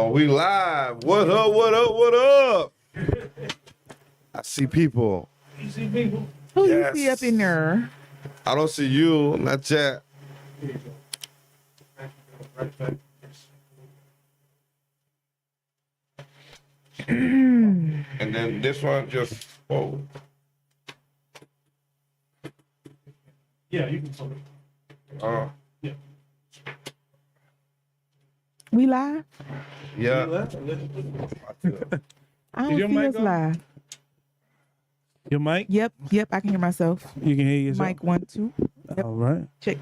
Oh, we live. What up, what up, what up? I see people. You see people? Who Yes. you see up in there? I don't see you, not yet. Here you go. Right back. And then this one just, oh. Yeah, you can talk. Uh, Yeah. We live? yeah. I Is don't your see mic us on? live. Your mic? Yep, I can hear myself. You can hear yourself. Mic 1, 2. Yep. All right. Check.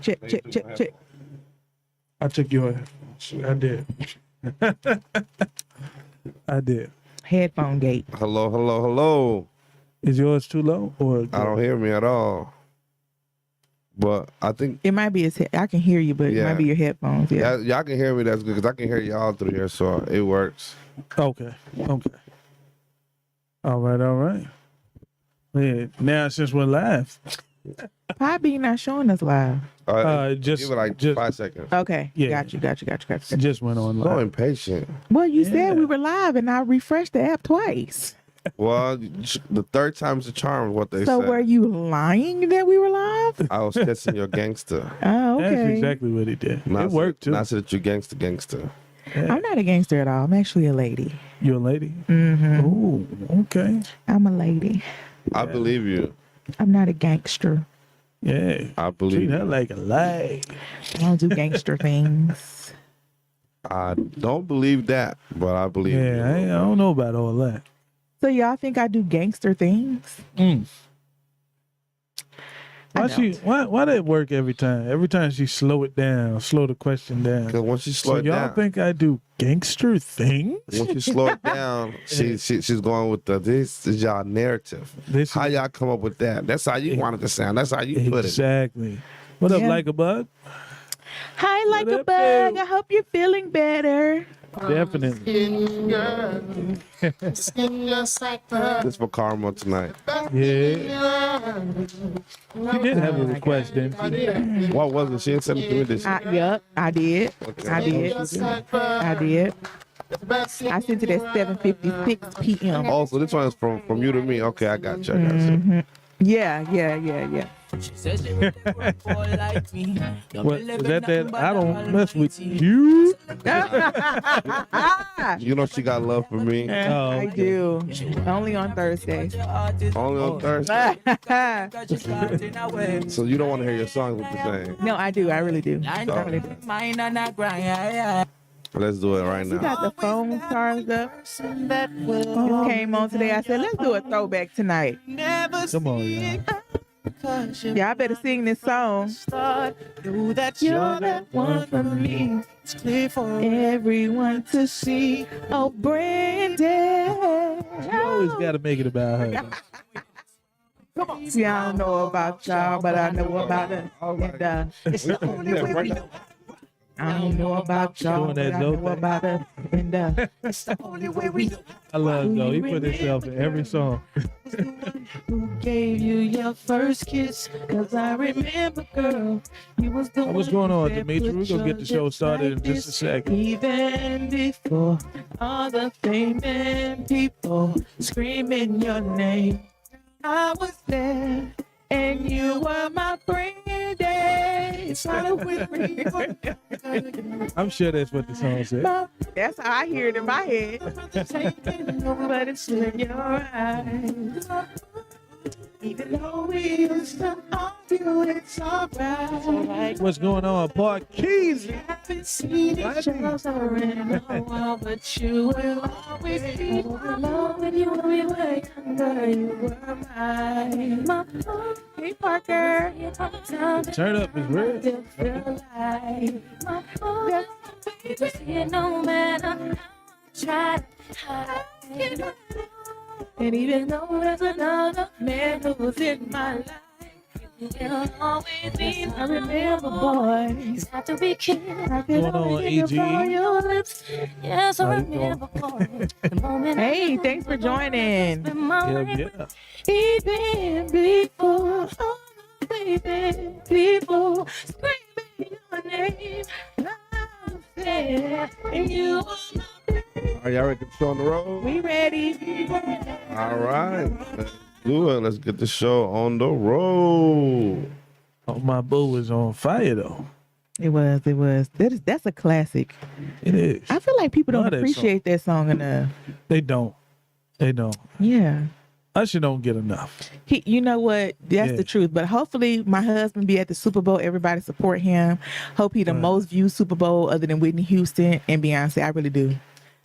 I took your headphones. I did. I did. Headphone gate. Hello, hello, hello. Is yours too low or? I don't hear me at all. But I think It might be I can hear you, but it Yeah. might be your headphones. Yeah. y'all can hear me. That's good because I can hear y'all through here, so it works. Okay. All right. Yeah. Now since we're live, Podbean not showing us live. just Give it like just 5 seconds. Okay. Yeah. Got you. just went on So live. impatient. Well, you Yeah. said we were live, and I refreshed the app twice. Well, the third time's the charm is what they So said. were you lying that we were live? I was kissing your gangster. Oh, okay. That's exactly what he did. Not It worked too. Not so that you gangster. I'm not a gangster at all. I'm actually a lady. You a lady? Mm-hmm. Ooh, okay. I'm a lady. I believe you. I'm not a gangster. Yeah. I Treat believe her you. like a lady. I don't do gangster things. I don't believe that, but I believe Yeah, I you. don't know about all that. So y'all think I do gangster things? I Why that work every time? Every time she slow the question down. Because once you So slow it y'all down, think I do gangster things? once you slow it down, she's going with this is y'all narrative. This How y'all come up with that? That's how you wanted to sound. That's how you put it. exactly. What up, Yeah. like a bug? Hi, like What a up, bug. dude? I hope you're feeling better. Definitely. This for Karma tonight. Yeah. She did have a request, didn't she? What was it? She didn't send it to me this year. Yep, I did. Okay. I did. I sent it at 7:56 p.m. Oh, so this one is from you to me. Okay, I got you. Yeah. What is that? I don't mess with you. You know she got love for me. Oh, I do. Only on Thursday. Only on Thursday. So you don't want to hear your songs with the same. No, I do. I really do. Let's do it right You now. got the phone charged up. It came on today. I said, let's do a throwback tonight. come on, y'all. Y'all better sing this song. You're that one for me. It's clear for everyone to see. Oh, Brandon. You always got to make it about her. See, I don't know about y'all, but I know about us. And, I don't know about y'all, Doing but that I know dope thing. about us. And I love Joe. He put himself in every song. who gave you your first kiss? 'Cause I remember, girl, you was the What's one going on, that Dimitri? put We're gonna get the show your lips started in like just a this. second. Even before all the fame and people screaming your name, I was there and you were my friend. It started with me. I'm sure that's what the song said. That's how I hear it in my head. But it's in your eyes. Even though we used to argue, it's alright. What's going on, Park Keys? Haven't seen each other in a while, but you will always be my love when you were younger. You were mine. Hey, Parker. Turn up is real. Still feel like that's no matter how I try to hide. And even though there's another man who's in my life, it'll always be. I remember, boy, it's got to be kid. I can Going on, only think AG? about your lips. Yes, I How you remember, boy, the moment. Hey, thanks for joining. Yeah. Even before, oh, baby, people screaming your name, I was there, and you were my Are y'all ready to get the show on the road? We ready. All right. Let's do it. Let's get the show on the road. Oh, my boo was on fire though. It was. That's a classic. It is. I feel like people Love don't that appreciate that song enough. They don't. Yeah. Usher don't get enough. You know what? That's Yeah. the truth. But hopefully my husband be at the Super Bowl. Everybody support him. Hope he the most viewed Super Bowl other than Whitney Houston and Beyonce. I really do.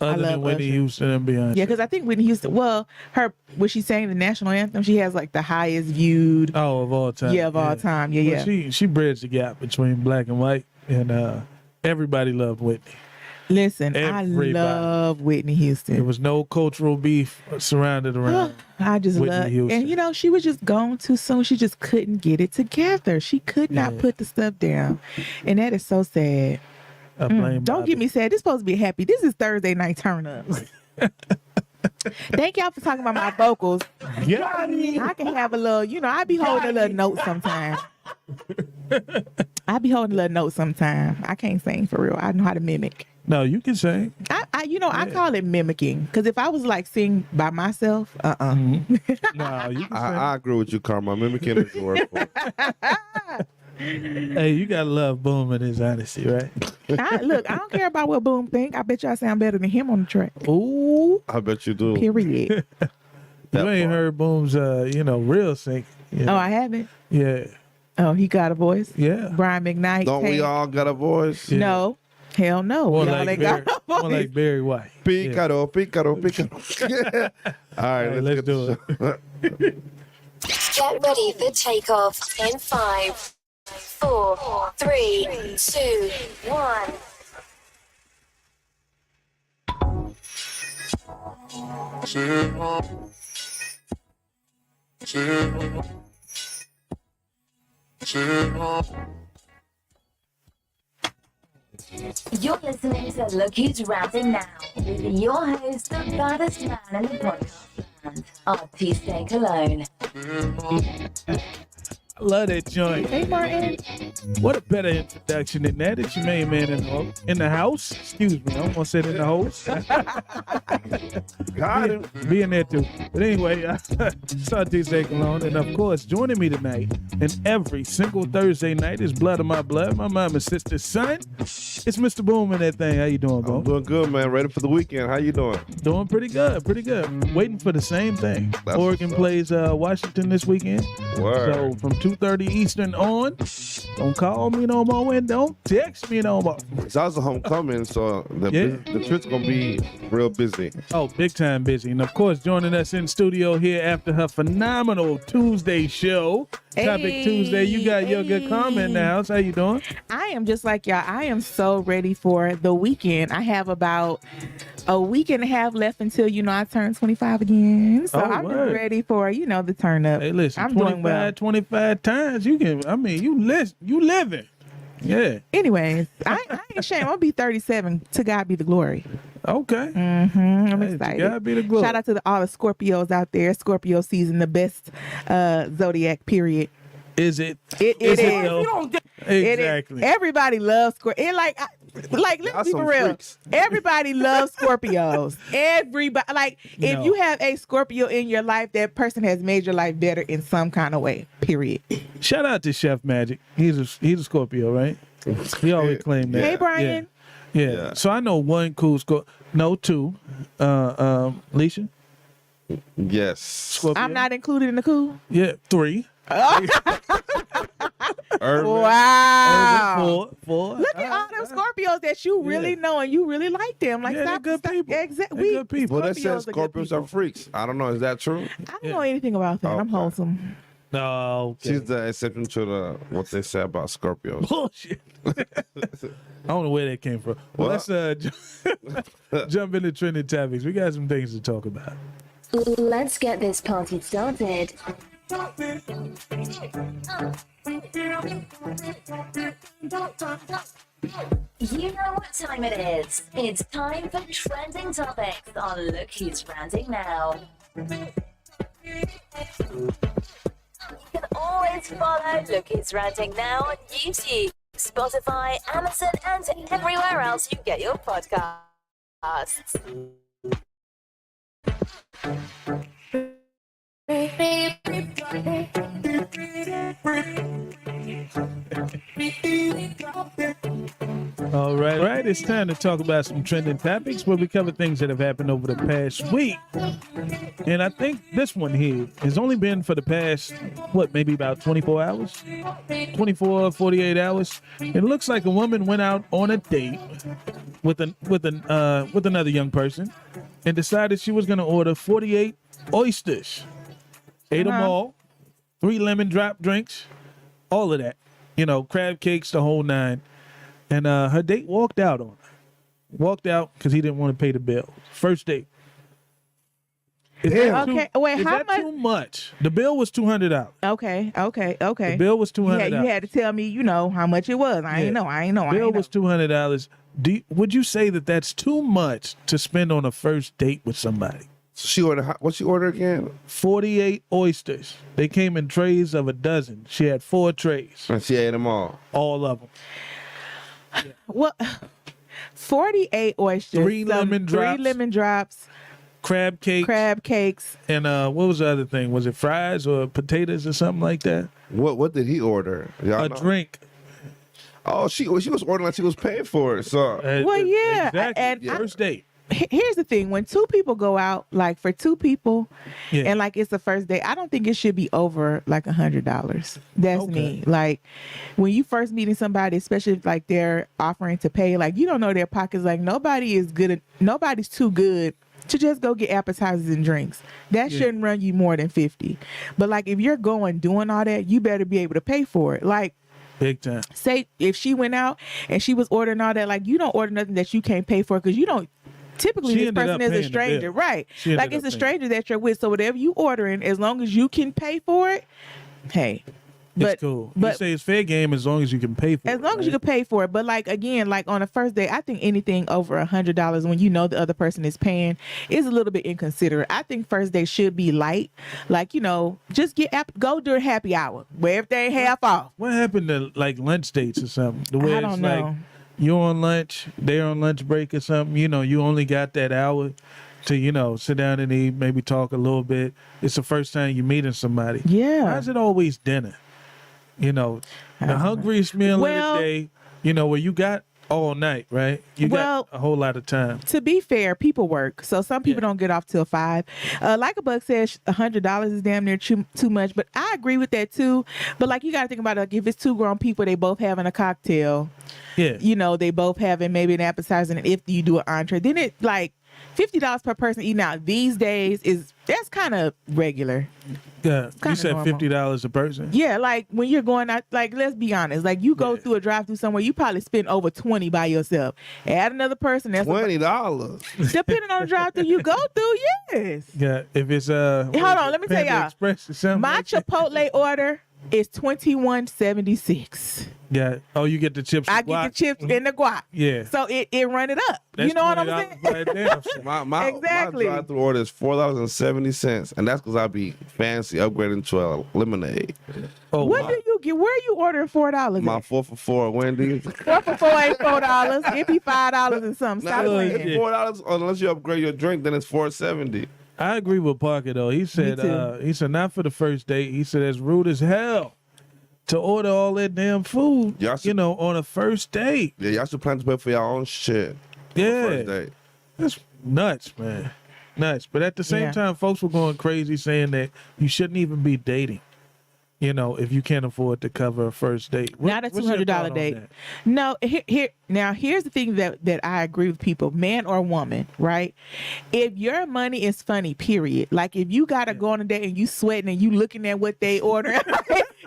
Other than Whitney Usher. Houston and Beyonce. Yeah, because I think Whitney Houston, when she sang the national anthem, she has like the highest viewed. Oh, of all time. Yeah, of all time. Yeah, Well, yeah. She bridged the gap between black and white, and everybody loved Whitney. Listen, Everybody. I love Whitney Houston. There was no cultural beef surrounded around. I just Whitney love, Houston. and she was just gone too soon. She just couldn't get it together. She could not Yeah. put the stuff down, and that is so sad. I blame Don't Bobby. get me sad. This is supposed to be happy. This is Thursday night turn ups. Thank y'all for talking about my vocals. Yeah. I can have a little, I be holding a little note sometimes. I be holding a little note sometimes. I can't sing for real. I know how to mimic. No, you can sing. I call it mimicking. Because if I was like sing by myself, No, you can sing. I agree with you, Karma. Mimicking is the word for it. Hey, you gotta love Boom and his honesty, right? Look, I don't care about what Boom think. I bet y'all sound better than him on the track. Ooh, I bet you do. Period. That you ain't part. heard Boom's, real sing. Yeah. Oh, I haven't. Yeah, Oh, he got a voice. yeah. Brian McKnight. Don't we Tank. all got a voice? Yeah. No. Hell no. More Y'all like, ain't Barry, got a voice. more like Barry White. Yeah. Picaro. All right, Let's do it. Get ready for takeoff in 5, 4, 3, 2, 1. You're listening to Look Who's Rapping Now with your host, the baddest man in the podcast land, Artiste Cologne. I love that joint. Hey, Martin. What a better introduction than that. It's your main man in the house. Excuse me, I'm gonna sit in the house. Got him. Being there too. But anyway, Artiste Cologne, and of course, joining me tonight and every single Thursday night is Blood of My Blood, my mama's sister's son. It's Mr. Boom in that thing. How you doing, bro? I'm doing good, man. Ready for the weekend. How you doing? Doing pretty good, pretty good. Waiting for the same thing. That's Oregon what's up. plays Washington this weekend. Word. So from 2:30 Eastern on, don't call me no more and don't text me no more. It's also homecoming, so the trip's gonna be real busy. Oh, big time busy. And of course, joining us in studio here after her phenomenal Tuesday show, Topic Tuesday. You got your good comment in the house. How you doing? I am just like y'all. I am so ready for the weekend. I have about a week and a half left until I turn 25 again. So I'm just word. ready for the turn up. Hey, listen, I'm 25, doing well. 25 times. You living. Yeah. Anyways, I ain't ashamed. I'll be 37. To God be the glory. Okay. I'm Hey, to excited. God be the glory. Shout out to all the Scorpios out there. Scorpio season, the best zodiac. Period. Is it? It Is is. it though? It is. Exactly. Everybody loves Scorpio. And let's Y'all be some for real. freaks. Everybody loves Scorpios. Everybody, if No. you have a Scorpio in your life, that person has made your life better in some kind of way. Period. Shout out to Chef Magic. He's a Scorpio, right? He always claimed that. Hey, Brian. Yeah. Yeah. So I know one cool Scorpio. No, two. Leisha? Yes. Scorpio? I'm not included in the cool. Yeah, 3. Urban. Wow. 4. Look at all them Scorpios that you really know and you really like them. Like, Yeah, they're stop, good stop. people. Exactly. They're good people. Well, that says are good Scorpios people. are freaks. I don't know. Is that true? I don't know anything about that. I'm Okay. wholesome. No. Okay. She's the exception to what they say about Scorpios. Bullshit. I don't know where that came from. Well, What? let's jump into trending topics. We got some things to talk about. Let's get this party started. You know what time it is. It's time for trending topics on Look Who's Ranting Now. You can always follow Look Who's Ranting Now on YouTube, Spotify, Amazon, and everywhere else you get your podcasts. All right. It's time to talk about some trending topics where we cover things that have happened over the past week. And I think this one here has only been for the past, maybe about 24 hours? 24, 48 hours. It looks like a woman went out on a date with another young person and decided she was going to order 48 oysters. Ate them all, 3 lemon drop drinks, all of that. Crab cakes, the whole nine. And her date walked out on her. Walked out because he didn't want to pay the bill. First date. Is that too much? The bill was $200. Okay. The bill was $200. Yeah, you had to tell me, how much it was. I ain't know. The bill was $200. Would you say that that's too much to spend on a first date with somebody? So she ordered, what's she order again? 48 oysters. They came in trays of a dozen. She had 4 trays. And she ate them all. All of them. Well, 48 oysters. 3 lemon drops. Crab cakes. And what was the other thing? Was it fries or potatoes or something like that? What did he order? Y'all know? Drink. Oh, she was ordering like she was paying for it. So yeah. Exactly. And First date. Here's the thing: when 2 people go out, like for 2 people, Yeah. and like it's the first date, I don't think it should be over like $100. That's me. Like when you first meeting somebody, especially if like they're offering to pay, like you don't know their pockets. Like nobody's too good to just go get appetizers and drinks. That shouldn't run you more than $50. But like if you're doing all that, you better be able to pay for it. Like. Big time. Say if she went out and she was ordering all that, like you don't order nothing that you can't pay for because you don't. Typically, this person is a stranger, right? Like it's a stranger that you're with. So whatever you ordering, as long as you can pay for it, hey. But, it's cool. You say it's fair game as long as you can pay for it. As long as you can pay for it. But like again, like on a first date, I think anything over $100 when you know the other person is paying is a little bit inconsiderate. I think first date should be light. Like, just go during happy hour where everything half off. What happened to like lunch dates or something? The way I don't know. Like you're on lunch, they're on lunch break or something. You only got that hour to, sit down and eat, maybe talk a little bit. It's the first time you're meeting somebody. Yeah. Why is it always dinner? The hungriest meal of the day, where you got all night, right? You got a whole lot of time. To be fair, people work. So some people don't get off till 5. Like a buck says, $100 is damn near too much. But I agree with that too. But like you got to think about it. Like if it's 2 grown people, they both having a cocktail. Yeah. They both having maybe an appetizer. And if you do an entree, then it like $50 per person eating out these days that's kind of regular. Yeah, you said $50 a person. Yeah, like when you're going out, like let's be honest, like you go through a drive-through somewhere, you probably spend over $20 by yourself. Add another person, that's $20. Depending on the drive-through you go through, yes. Yeah, if it's hold on, let me tell y'all. Express or something my like Chipotle order is $21.76. Yeah. Oh, you get the chips. I get the chips and the guac. Yeah. So it run it up. That's you know what I'm saying? Right there. My Exactly. drive-through order is $4.70, and that's because I be fancy upgrading to a lemonade. Oh, What do you get? Where are you ordering $4? My 4 for $4 Wendy's. 4 for $4 ain't $4. It be $5 and something. Stop No, playing. it's $4 unless you upgrade your drink. Then it's $4.70. I agree with Parker though. He said not for the first date. He said it's rude as hell to order all that damn food. On a first date. Yeah, y'all should plan to pay for your own shit. Yeah. First date. That's nuts, man. Nuts. But at the same time, folks were going crazy saying that you shouldn't even be dating. If you can't afford to cover a first date. Not a $200 date. No, here's the thing that I agree with people, man or woman, right? If your money is funny, period. Like if you gotta go on a date and you sweating and you looking at what they order,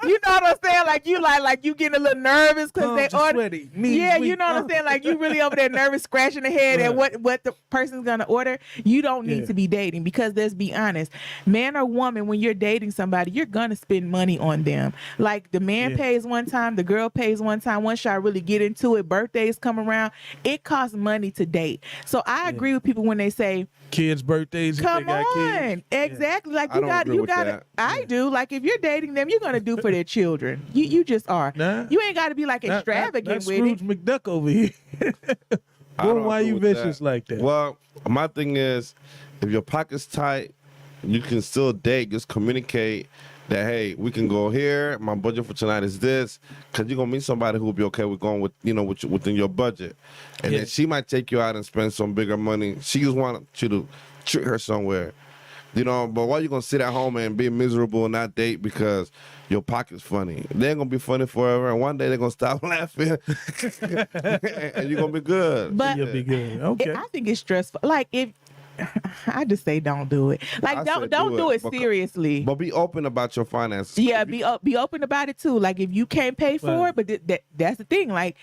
you know what I'm saying? Like you like you getting a little nervous because they order. You know what I'm saying? Like you really over there nervous, scratching the head at what the person's gonna order. You don't need to be dating because let's be honest, man or woman, when you're dating somebody, you're gonna spend money on them. Like the man pays one time, the girl pays one time. Once y'all really get into it, birthdays come around, it costs money to date. So I agree with people when they say kids' birthdays. Come on, exactly. Like you got to. I do. Like if you're dating them, you're gonna do for their children. You just are. Nah, you ain't got to be like extravagant with Scrooge it. McDuck over here. Why are you vicious like that? Well, my thing is, if your pocket's tight you can still date. Just communicate that, hey, we can go here. My budget for tonight is this, because you're gonna meet somebody who will be okay with going with within your budget, and then she might take you out and spend some bigger money. She just want you to treat her somewhere. But why you gonna sit at home and be miserable and not date because your pocket's funny? They ain't gonna be funny forever, and one day they're gonna stop laughing, and you're gonna be good. But You'll be good. Okay. I think it's stressful. Like if I just say don't do it. Like I don't said do it because- seriously. But be open about your finances. Yeah, be open about it too. Like if you can't pay for Right. it, but that's the thing. Like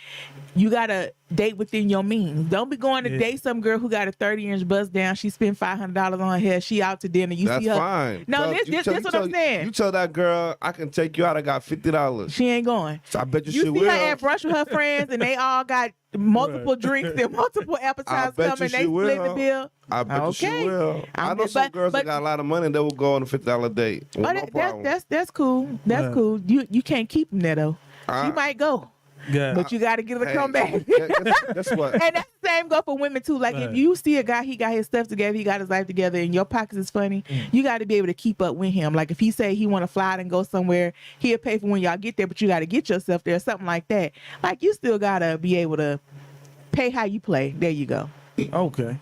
you gotta date within your means. Don't be going to date some girl who got a 30-inch bust down. She spent $500 on her hair. She out to dinner. You That's see her. fine. No, this what I'm saying. You tell that girl, I can take you out. I got $50. She ain't going. So I bet you You she see will. her at brunch with her friends, and they all got multiple drinks and multiple appetizers bet you coming. she They split the will. bill. I bet you she Okay. will. I know some girls that got a lot of money and they will go on a $50 date. Oh, No problem. that's cool. That's Yeah. cool. You can't keep them there though. You might go, Yeah. but you got to get her to Hey, come back. Guess what? And that's the same go for women too. Like Right. if you see a guy, he got his stuff together, he got his life together, and your pockets is funny, you got to be able to keep up with him. Like if he say he want to fly out and go somewhere, he'll pay for when y'all get there, but you got to get yourself there, something like that. Like you still gotta be able to pay how you play. There you go. Okay.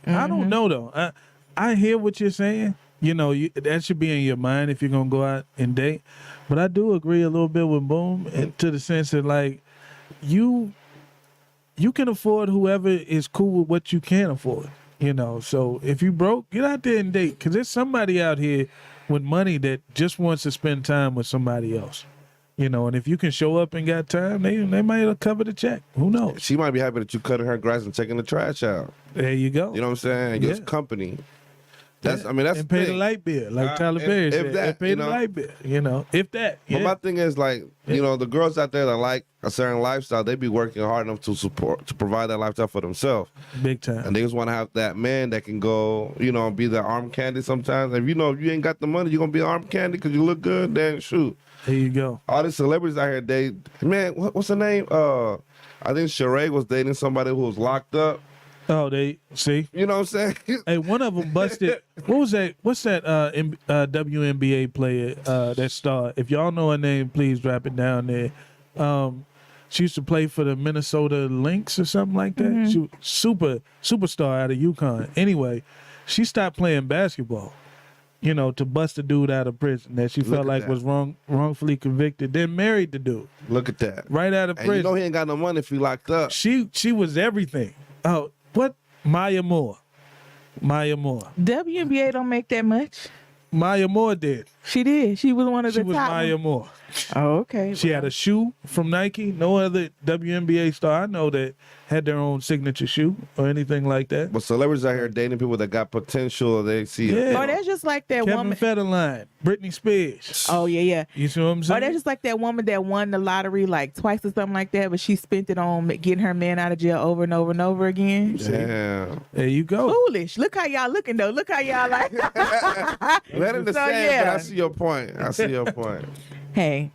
I don't know though. I hear what you're saying. That should be in your mind if you're gonna go out and date. But I do agree a little bit with Boom, and to the sense that like you can afford whoever is cool with what you can afford. So if you broke, get out there and date, because there's somebody out here with money that just wants to spend time with somebody else. And if you can show up and got time, they might cover the check. Who knows? She might be happy that you cutting her grass and taking the trash out. There you go. You know what I'm saying? Yeah. Just company. That's that's and pay the thing. light bill, like Tyler if- Perry if said. that, And pay you the know. light bill, if that. But Yeah. my thing is like, the girls out there that like a certain lifestyle, they be working hard enough to provide that lifestyle for themselves. Big time. And they just want to have that man that can go, be the arm candy sometimes. If if you ain't got the money, you're going to be arm candy because you look good, then shoot. There you go. All these celebrities out here, what's her name? I think Sheree was dating somebody who was locked up. Oh, they see. You know what I'm saying? Hey, one of them busted. What was that? What's that WNBA player that star? If y'all know her name, please drop it down there. She used to play for the Minnesota Lynx or something like that. She was superstar out of UConn. Anyway, she stopped playing basketball. To bust a dude out of prison that she felt at like that. was wrongfully convicted. Then married the dude Look at that. right out of And prison. he ain't got no money if he locked up. She was everything. Oh, what? Maya Moore. WNBA don't make that much. Maya Moore did. She did. She was one of She the was top. Maya Moore. Oh, okay. She had a shoe from Nike. No other WNBA star I know that had their own signature shoe or anything like that. But celebrities out here dating people that got potential, they see it. Yeah. Oh, that's just like that Kevin woman. Federline, Britney Spears. Oh yeah. You see what I'm Oh, saying? that's just like that woman that won the lottery like twice or something like that, but she spent it on getting her man out of jail over and over and over again. Damn. There you go. Foolish. Look how y'all looking though. Look how y'all like. Let it the So, same, yeah. but I see your point. Hey,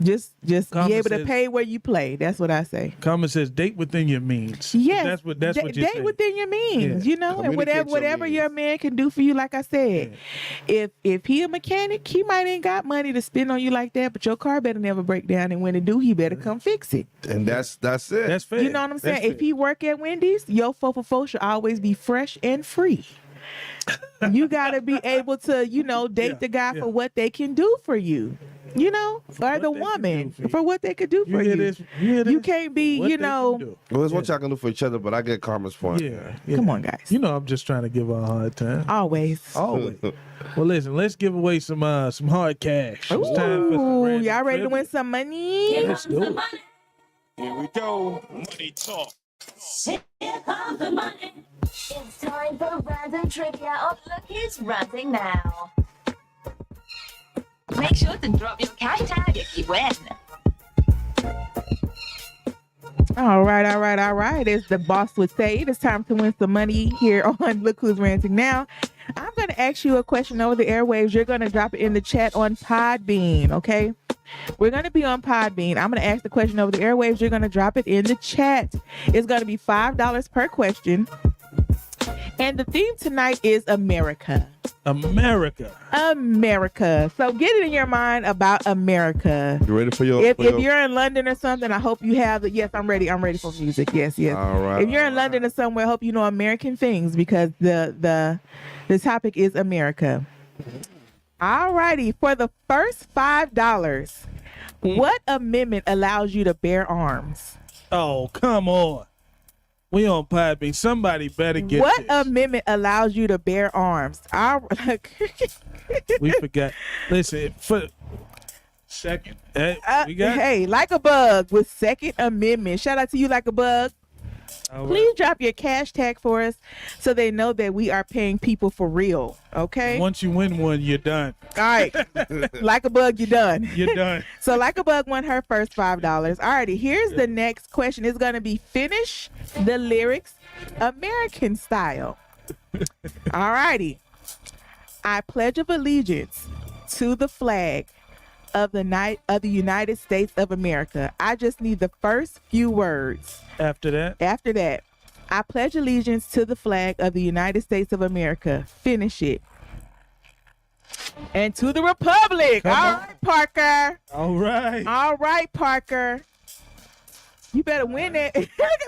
just Common be able to sense. pay where you play. That's what I say. Common says date within your means. Yes, That's what you're date saying. within your means, Yeah. and Communicate whatever your your means. man can do for you. Like I said, if he a mechanic, he might ain't got money to spend on you like that, but your car better never break down, and when it do, he better come fix it. And that's it. That's fair. You know what I'm saying? That's If fair. he work at Wendy's, your 4 should always be fresh and free. You gotta be able to, date the guy yeah. for what they can do for you. Or what the they can woman do for you. for what they could do You for hear you. this? You hear this? You can't be, What they can do. Well, it's what y'all can do for each other, but I get Karma's point. Yeah. Come on, guys. I'm just trying to give her a hard time. Always. Always. Well, listen, let's give away some hard cash. It's time for some Ooh, random y'all ready to trivia. win some money? Let's do it. Here we go. Money talk. It's time for random trivia. Oh, look who's ranting now. Make sure to drop your cash tag if you win. All right. As the boss would say, it is time to win some money here on Look Who's Ranting Now. I'm going to ask you a question over the airwaves. You're going to drop it in the chat on Podbean, okay? We're going to be on Podbean. I'm going to ask the question over the airwaves. You're going to drop it in the chat. It's going to be $5 per question. And the theme tonight is America. America. America. So get it in your mind about America. You ready for your? If you're in London or something, I hope you have the. Yes, I'm ready. I'm ready for music. Yes, yes. All right. If you're in London or somewhere, I hope you know American things because the topic is America. All righty. For the first $5, what amendment allows you to bear arms? Oh, come on. We on Podbean. Somebody better get What this. amendment allows you to bear arms? We forgot. Listen, for second. We got hey, like a bug with Second Amendment. Shout out to you, like a bug. All right. Please drop your cash tag for us so they know that we are paying people for real. Okay. Once you win one, you're done. All right. Like a bug, you're done. You're done. So like a bug won her first $5. Alrighty, here's the next question. It's gonna be finish the lyrics American style. Alrighty. I pledge of allegiance to the flag of the United States of America. I just need the first few words. After that, I pledge allegiance to the flag of the United States of America. Finish it. And to the republic. Come All on. right, Parker. all right. All right, Parker. You better win it.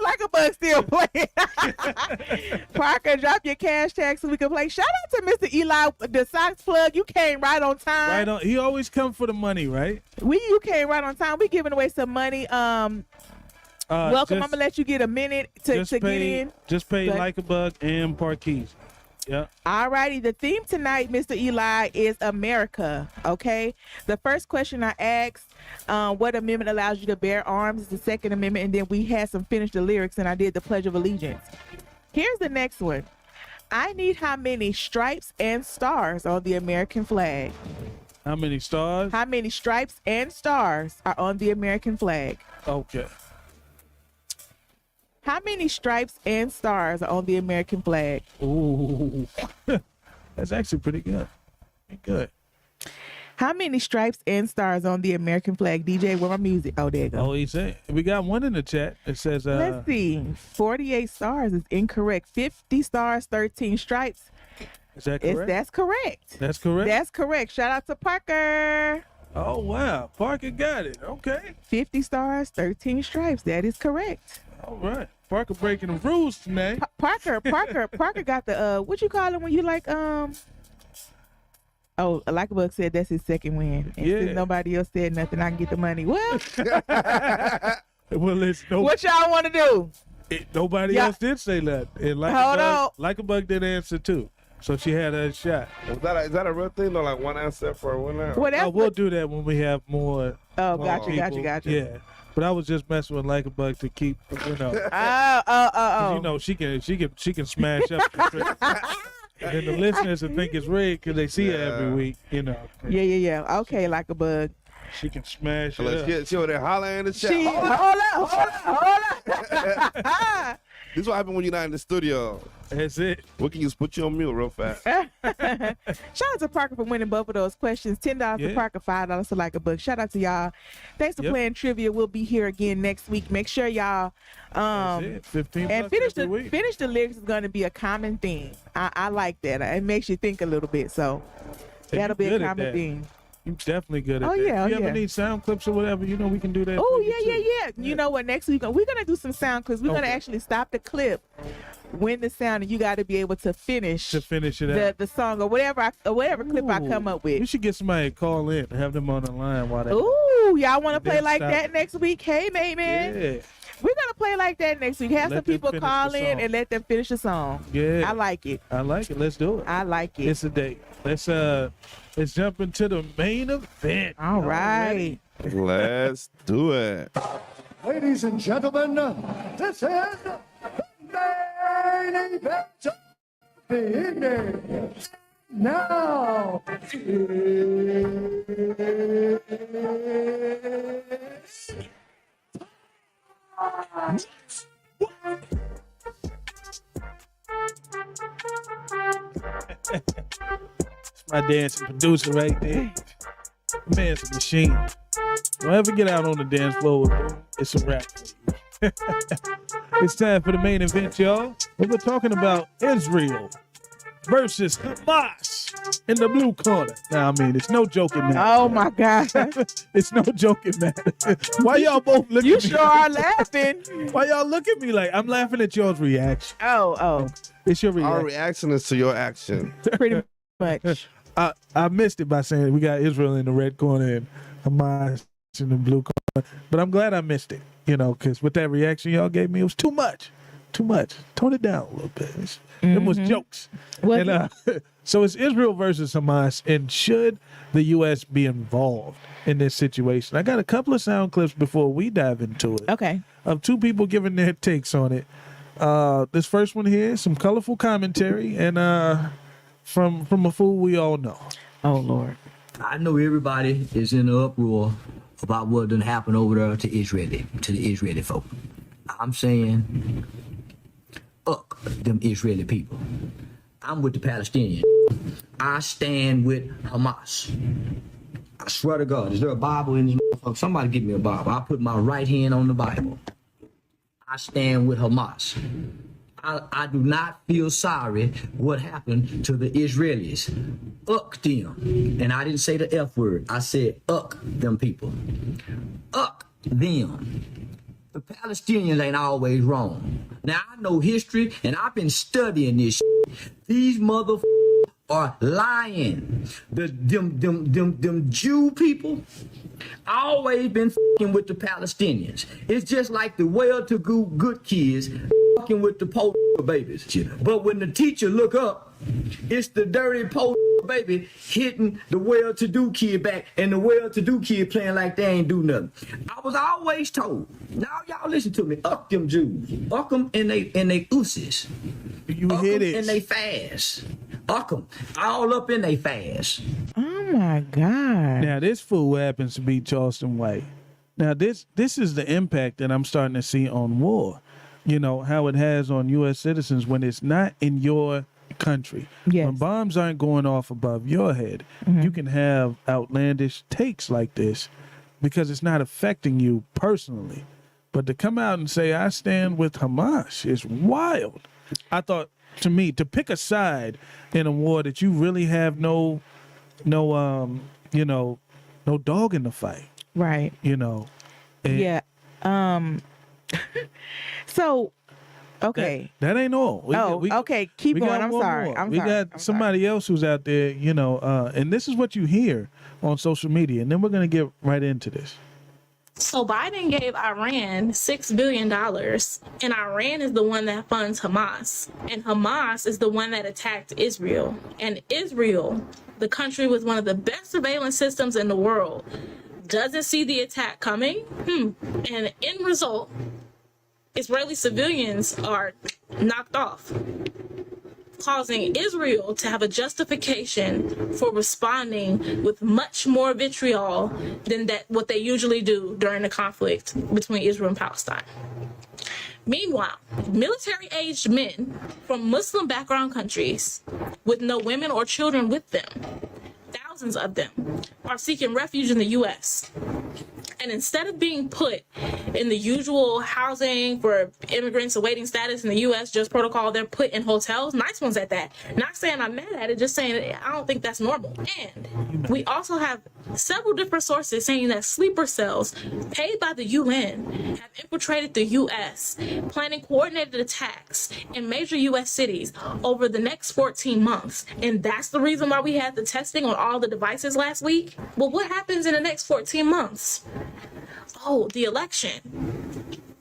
Like a bug still playing. Parker, drop your cash tag so we can play. Shout out to Mr. Eli, the Sox plug. You came right on time. Right on. He always come for the money, right? You came right on time. We giving away some money. Welcome. I'm gonna let you get a minute to get in. Just pay But- like a bug and Parkees. Yeah. Alrighty, the theme tonight, Mr. Eli, is America. Okay. The first question I asked, what amendment allows you to bear arms, is the Second Amendment, and then we had some finish the lyrics, and I did the Pledge of Allegiance. Here's the next one. I need how many stripes and stars on the American flag? How many stars? How many stripes and stars are on the American flag? Okay. How many stripes and stars are on the American flag? Ooh. That's actually pretty good. Pretty good. How many stripes and stars on the American flag? DJ, where my music? Oh, there you go. Oh, he said. We got one in the chat. It says, Let's see. 48 stars is incorrect. 50 stars, 13 stripes. is that correct? That's correct. That's correct? That's correct. Shout out to Parker. Oh, wow. Parker got it. Okay. 50 stars, 13 stripes. That is correct. All right. Parker breaking the rules tonight. Parker got the what you call it when you like Oh, like a bug said that's his second win. And Yeah. since nobody else said nothing, I can get the money. Well, Well, listen. what y'all want to do? Nobody Yeah. else did say that. And Hold on. Like a bug did answer too. So she had a shot. Is that a real thing? No, like one answer for a winner. Well, that's Oh, we'll do that when we have more. Oh, more gotcha. people. Yeah. But I was just messing with like a bug to keep, you know. 'cause, you know, she can smash up the trip. And then the listeners will think it's rigged because they see her every week, you know. Yeah. Okay, like a bug. She can smash it Look, up. she over there hollering in the chat. Hold up. This is what happens when you're not in the studio. That's it. We can just put you on mute real fast. Shout out to Parker for winning both of those questions. $10 Yeah. for Parker, $5 for like a book. Shout out to y'all. Thanks for Yep. playing trivia. We'll be here again next week. Make sure y'all That's it. 15 and bucks every week. finish the lyrics is going to be a common theme. I like that. It makes you think a little bit. So Hey, that'll you be a good at common that. theme. You're definitely good at Oh, that. yeah, If you yeah. ever need sound clips or whatever, you know we can do that. Oh for you, yeah. too. You know what? Next week we're gonna do some sound clips. We're gonna Okay. actually stop the clip when the sound, and you got to be able to finish To finish it out. the song or whatever clip I come up You with. should get somebody to call in and have them on the line while they. Ooh, y'all want to And play then like stop. that next week? Hey, mate, man. Yeah. We're gonna play like that next week. Have Let some them people finish call the in song. and let them finish the song. Yeah. I like it. I like it. Let's do it. I like it. It's a date. Let's jump into the main event. All right. Let's do it. Ladies and gentlemen, this is the main event of the evening. Now, it's It's my dancing producer right there. The man's a machine. Don't ever get out on the dance floor with him. It's a wrap. It's time for the main event, y'all. We're talking about Israel versus Hamas in the blue corner. Now, I mean, it's no joking matter. Oh my God. It's no joking matter. Why y'all both looking You at me? sure are laughing. Why y'all look at me like I'm laughing at y'all's reaction? Oh, It's your Our reaction. reaction is to your action. pretty much. I missed it by saying we got Israel in the red corner and Hamas in the blue corner. But I'm glad I missed it, because with that reaction y'all gave me, it was too much. Too much. Tone it down a little bit. It was jokes. Was And, so it's Israel versus Hamas, and should the U.S. be involved in this situation? I got a couple of sound clips before we dive into it. Okay. Of two people giving their takes on it. This first one here, some colorful commentary, and from a fool we all know. Oh Lord. I know everybody is in an uproar about what done happened over there to the Israeli folk. I'm saying, them Israeli people. I'm with the Palestinians. I stand with Hamas. I swear to God, is there a Bible in this motherfucker? Somebody give me a Bible. I put my right hand on the Bible. I stand with Hamas. I do not feel sorry what happened to the Israelis. Them. And I didn't say the F word. I said them people. Them. The Palestinians ain't always wrong. Now I know history and I've been studying this shit. These motherfuckers are lying. Them Jew people always been fucking with the Palestinians. It's just like the well-to-do good kids fucking with the poor babies. But when the teacher look up, it's the dirty poor baby hitting the well-to-do kid back, and the well-to-do kid playing like they ain't do nothing. I was always told. Now y'all listen to me. Them Jews. Them and they uses. You hear this? And they fast. Them all up in they fast. Oh my God. Now this fool happens to be Charleston White. Now this is the impact that I'm starting to see on war. How it has on U.S. citizens when it's not in your country. Yes. When bombs aren't going off above your head, you can have outlandish takes like this because it's not affecting you personally. But to come out and say, I stand with Hamas is wild. I thought, to me, to pick a side in a war that you really have no dog in the fight. Right. And Yeah. So, okay. That ain't all. Okay. Keep we going. got I'm one sorry. more. I'm we sorry. got I'm somebody else who's out there, and this is what you hear on social media, and then we're gonna get right into this. So Biden gave Iran $6 billion, and Iran is the one that funds Hamas, and Hamas is the one that attacked Israel. And Israel, the country with one of the best surveillance systems in the world, doesn't see the attack coming. And end result, Israeli civilians are knocked off, causing Israel to have a justification for responding with much more vitriol than what they usually do during the conflict between Israel and Palestine. Meanwhile, military-aged men from Muslim background countries with no women or children with them, thousands of them, are seeking refuge in the U.S. And instead of being put in the usual housing for immigrants awaiting status in the U.S., just protocol, they're put in hotels, nice ones at that. Not saying I'm mad at it, just saying I don't think that's normal. And we also have several different sources saying that sleeper cells paid by the UN have infiltrated the U.S., planning coordinated attacks in major U.S. cities over the next 14 months. And that's the reason why we had the testing on all the devices last week. Well, what happens in the next 14 months? Oh, the election.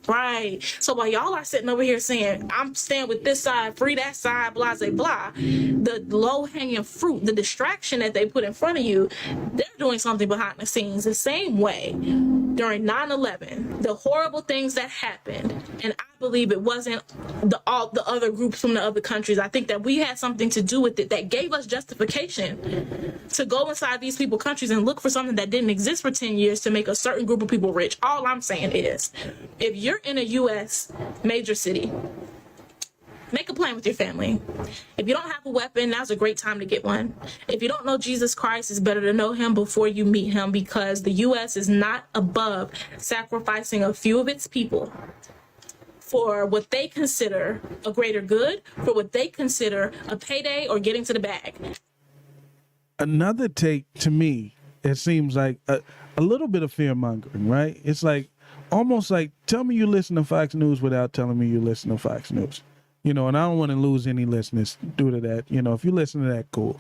Right. So while y'all are sitting over here saying, I'm staying with this side, free that side, blah, blah, blah, the low-hanging fruit, the distraction that they put in front of you, they're doing something behind the scenes the same way during 9/11, the horrible things that happened. And I believe it wasn't all the other groups from the other countries. I think that we had something to do with it that gave us justification to go inside these people's countries and look for something that didn't exist for 10 years to make a certain group of people rich. All I'm saying is, if you're in a U.S. major city, make a plan with your family. If you don't have a weapon, now's a great time to get one. If you don't know Jesus Christ, it's better to know him before you meet him, because the U.S. is not above sacrificing a few of its people for what they consider a greater good, for what they consider a payday or getting to the bag. Another take to me, it seems like a little bit of fear mongering, right? It's like almost like, tell me you listen to Fox News without telling me you listen to Fox News. You know, and I don't want to lose any listeners due to that. You know, if you listen to that, cool.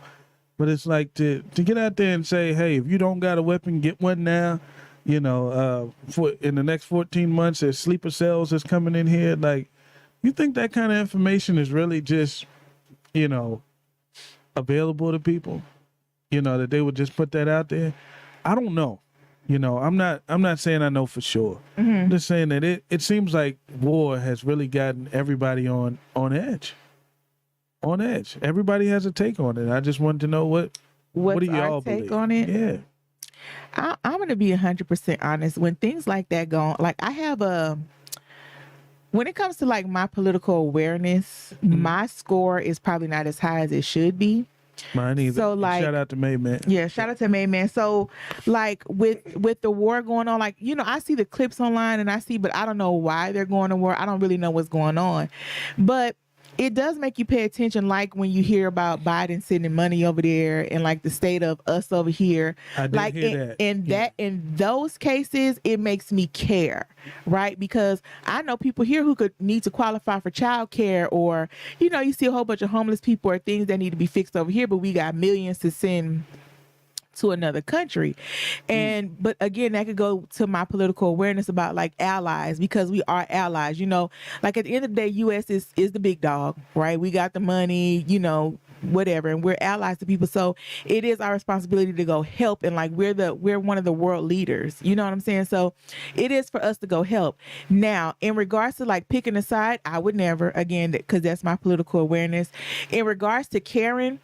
But it's like to get out there and say, hey, if you don't got a weapon, get one now. You know, for in the next 14 months, there's sleeper cells that's coming in here. Like, you think that kind of information is really just, you know, available to people? You know, that they would just put that out there? I don't know. You know, I'm not saying I know for sure. I'm just saying that it seems like war has really gotten everybody on edge. On edge. Everybody has a take on it. I just wanted to know what What's do y'all our take believe? on it? Yeah. I'm going to be 100% honest. When things like that go on, like I have when it comes to like my political awareness, my score is probably not as high as it should be. Mine either. So, like, shout out to May, man. Yeah, shout out to May Man. So, like with the war going on, like, you know, I see the clips online and but I don't know why they're going to war. I don't really know what's going on, but it does make you pay attention. Like when you hear about Biden sending money over there and like the state of us over here, I did like hear that. in those cases, it makes me care, right? Because I know people here who could need to qualify for child care, or, you know, you see a whole bunch of homeless people or things that need to be fixed over here, but we got millions to send to another country. And but again, that could go to my political awareness about like allies, because we are allies. You know, like at the end of the day, US is the big dog, right? We got the money, you know, whatever, and we're allies to people. So it is our responsibility to go help, and like we're one of the world leaders. You know what I'm saying? So it is for us to go help. Now, in regards to like picking a side, I would never, again, because that's my political awareness. In regards to caring,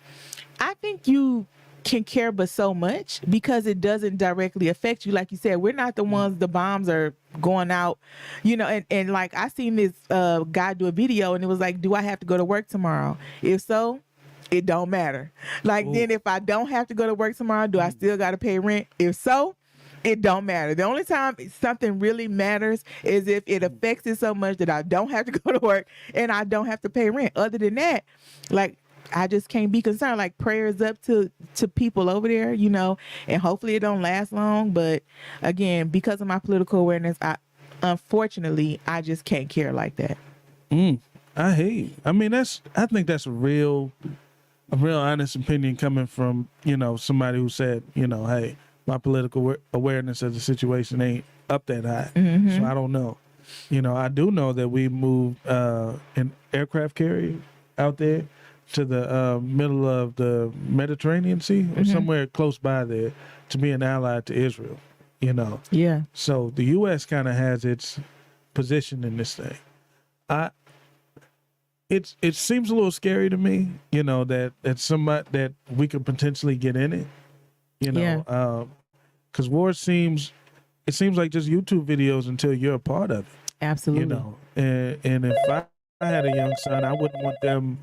I think you can care but so much, because it doesn't directly affect you. Like you said, we're not the ones, the bombs are going out, you know, and like I seen this guy do a video and it was like, do I have to go to work tomorrow? If so, it don't matter. Like, then if I don't have to go to work tomorrow, do I still got to pay rent? If so, it don't matter. The only time something really matters is if it affects it so much that I don't have to go to work and I don't have to pay rent. Other than that, like, I just can't be concerned. Like, prayers up to people over there, you know, and hopefully it don't last long. But again, because of my political awareness, unfortunately, I just can't care like that. I hate. I mean, I think that's a real honest opinion coming from, you know, somebody who said, you know, hey, my political awareness of the situation ain't up that high. So I don't know. You know, I do know that we moved an aircraft carrier out there to the middle of the Mediterranean Sea, or somewhere close by there, to be an ally to Israel, you know. Yeah. So the U.S. kind of has its position in this thing. It seems a little scary to me, you know, that somebody that we could potentially get in it, you know, because war seems like just YouTube videos until you're a part of it. Absolutely. You know, and if I had a young son, I wouldn't want them,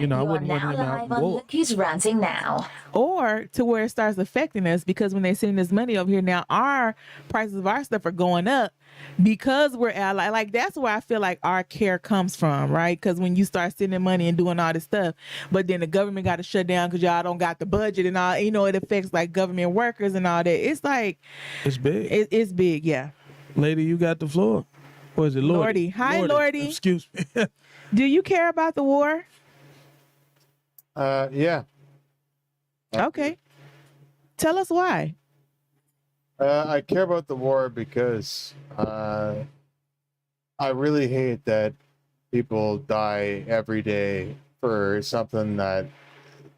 you know, I wouldn't want him out in war. Look Who's Ranting now. Or to where it starts affecting us, because when they're sending this money over here now, our prices of our stuff are going up because we're allied. Like, that's where I feel like our care comes from, right? Because when you start sending money and doing all this stuff, but then the government got to shut down because y'all don't got the budget and all, you know, it affects like government workers and all that. It's like, it's big. It's big, yeah. Lady, you got the floor. Or is it Lordy? Lordy. Hi, Lordy. Excuse me. Do you care about the war? Yeah. Okay. Tell us why. I care about the war because I really hate that people die every day for something that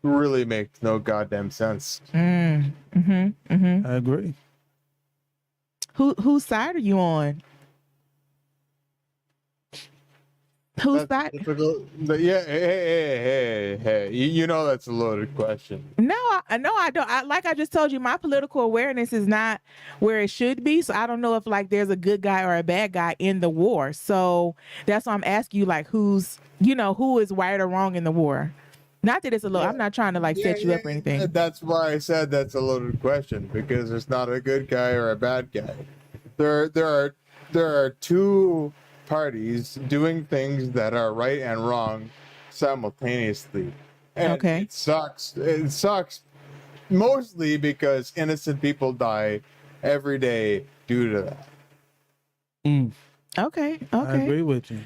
really makes no goddamn sense. I agree. Whose side are you on? Whose side? Yeah, hey. You know that's a loaded question. No, I don't. Like I just told you, my political awareness is not where it should be. So I don't know if like there's a good guy or a bad guy in the war. So that's why I'm asking you, like, who is right or wrong in the war? Not that it's a I'm not trying to like set you up or anything. That's why I said that's a loaded question, because there's not a good guy or a bad guy. There are two parties doing things that are right and wrong simultaneously. And Okay. it sucks. It sucks mostly because innocent people die every day due to that. Okay. I Okay. agree with you.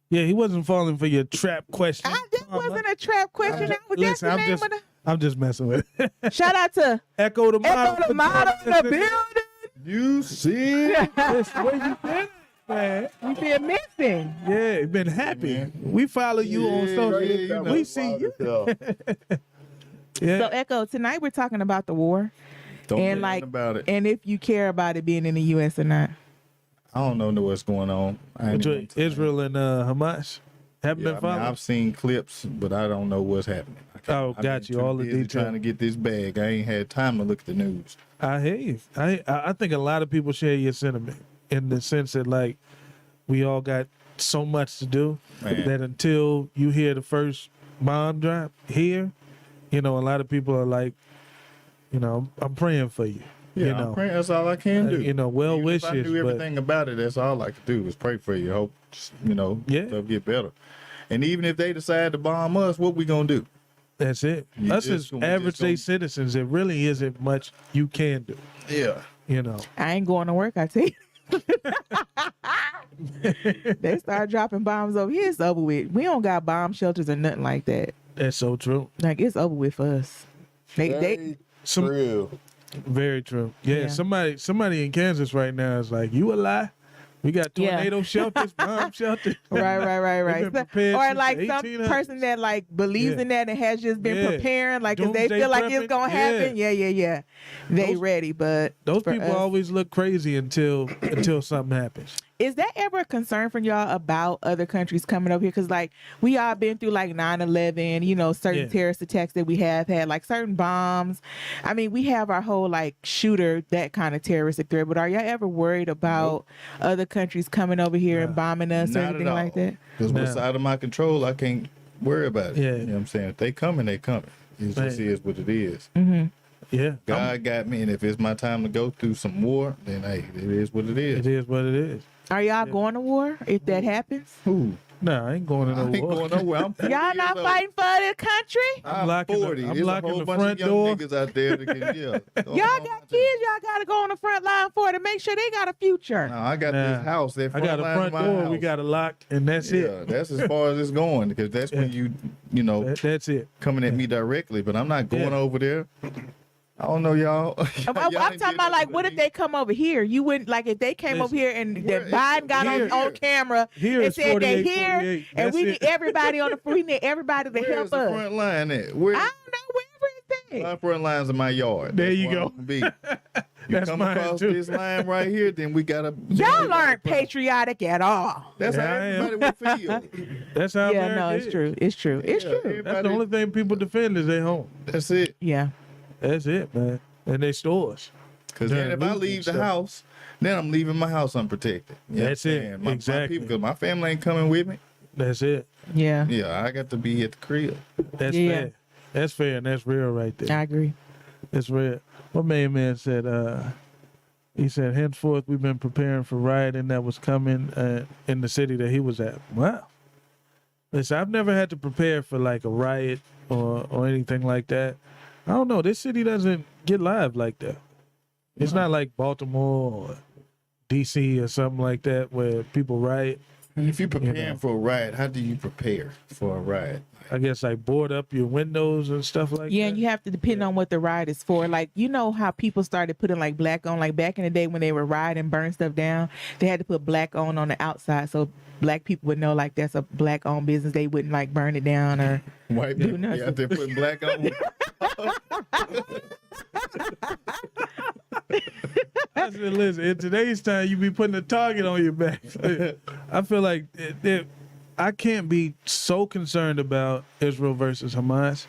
Yeah, he wasn't falling for your trap question. That wasn't a trap question. That's Listen, the name of I'm just messing with it. the. Shout out to Echo the model. Echo the Model in the building. You see? Listen, where you been, man? We been missing. Yeah, been happy. We follow you on social media. We see you. Yeah. So Echo, tonight we're talking about the war Don't and know like nothing about it. and if you care about it being in the U.S. or not. I don't know what's going on. I ain't Between Israel and Hamas. Haven't Yeah, been following. I've seen clips, but I don't know what's happening. Oh, I've got been you. too All the busy details. trying to get this bag. I ain't had time to look at the news. I hear you. I think a lot of people share your sentiment in the sense that like we all got so much to do Man. that until you hear the first bomb drop here, you know, a lot of people are like, you know, I'm praying for you. Yeah, you I'm know, praying that's all I can do. you know, well Even wishes. If I knew but everything about it, that's all I could do is pray for you. Hope, you know, Yeah. stuff get better. And even if they decide to bomb us, what we gonna do? that's it. You Us just as gonna- average just gonna- day citizens, it really isn't much you can do. Yeah. You know, I ain't going to work, I tell you. They start dropping bombs over here, it's over with. We don't got bomb shelters or nothing like that. that's so true. Like it's over with for us. They Very Some true. very true. Yeah, Yeah. somebody in Kansas right now is like, you a lie. We got Yeah. tornado shelters, bomb shelters. right. They've been prepared Or since like the some 1800s. person that like believes Yeah. in that and has just been Yeah. preparing, like if they Doomsday feel like it's prepping. gonna happen, yeah. They Those- ready, but Those for people us- always look crazy until something happens. Is that ever a concern for y'all about other countries coming over here? Because like we all been through like 9/11, you know, certain Yeah. terrorist attacks that we have had, like certain bombs. I mean, we have our whole like shooter, that kind of terroristic threat. But are y'all ever worried about other countries coming over here and bombing us or Not anything at all. like that? Because No. what's out of my control, I can't worry about it. Yeah. You know what I'm saying? If they coming, they coming. It just Right. is what it is. Yeah, God got me, and if it's my time to go through some war, then hey, it is what it is. it is what it is. Are y'all going to war if that happens? Who? No, I ain't going to I no ain't war. going nowhere. I'm 40 Y'all years not old. fighting for the country? I'm locking the- 40. I'm There's locking a whole the bunch front of young door. niggas out there that can, yeah. Y'all got kids, y'all got to go on the front line for it to make sure they got a future. No, I got Nah. this house. That I got a line front of my door. house. We got a lock, and that's Yeah, it. that's as far as it's going because that's when you know, That's it. coming at me directly. But I'm not going Yeah. over there. I don't know, y'all. I'm Y'all talking ain't did about like, nothing what to if me. they come over here? You wouldn't like if they came Listen, over here and where that is Biden it? got Here. on camera Here and is said they 48, here, 48. and That's we it. need everybody on the we need everybody to Where's help the us. front line at? Where? I don't know wherever it's My at. front line's in my yard. There That's you where go. I'm gonna be. You That's come mine, across too. this line right here, then we gotta. Y'all aren't patriotic at all. That's Yeah, how I am. everybody would feel. That's how Yeah, America no, it's is. true. It's true. It's Yeah, true. That's the everybody- only thing people defend is their home. That's it. Yeah. That's it, man. And they stores. Because Yeah, then if I losing leave the stuff. house, then I'm leaving my house unprotected. You know That's what I'm it. saying? My Exactly. people, because my family ain't coming with me. That's it. Yeah. Yeah, I got to be at the crib. That's Yeah. fair. That's fair, and that's real right there. I agree. That's real. What main man said, he said, henceforth we've been preparing for rioting that was coming in the city that he was at. Wow. Listen, I've never had to prepare for like a riot or anything like that. I don't know. This city doesn't get live like that. It's not like Baltimore or DC or something like that where people riot. If you're preparing know. for a riot, how do you prepare for a riot? I guess like board up your windows and stuff like Yeah, that. and you have to depend on what the riot is for. Like, you know how people started putting like black on, like back in the day when they were rioting and burning stuff down, they had to put black on the outside so black people would know like that's a black owned business. They wouldn't like burn it down or White Do people nothing. out there putting black on. I said, listen, in today's time, you be putting a target on your back. I feel like I can't be so concerned about Israel versus Hamas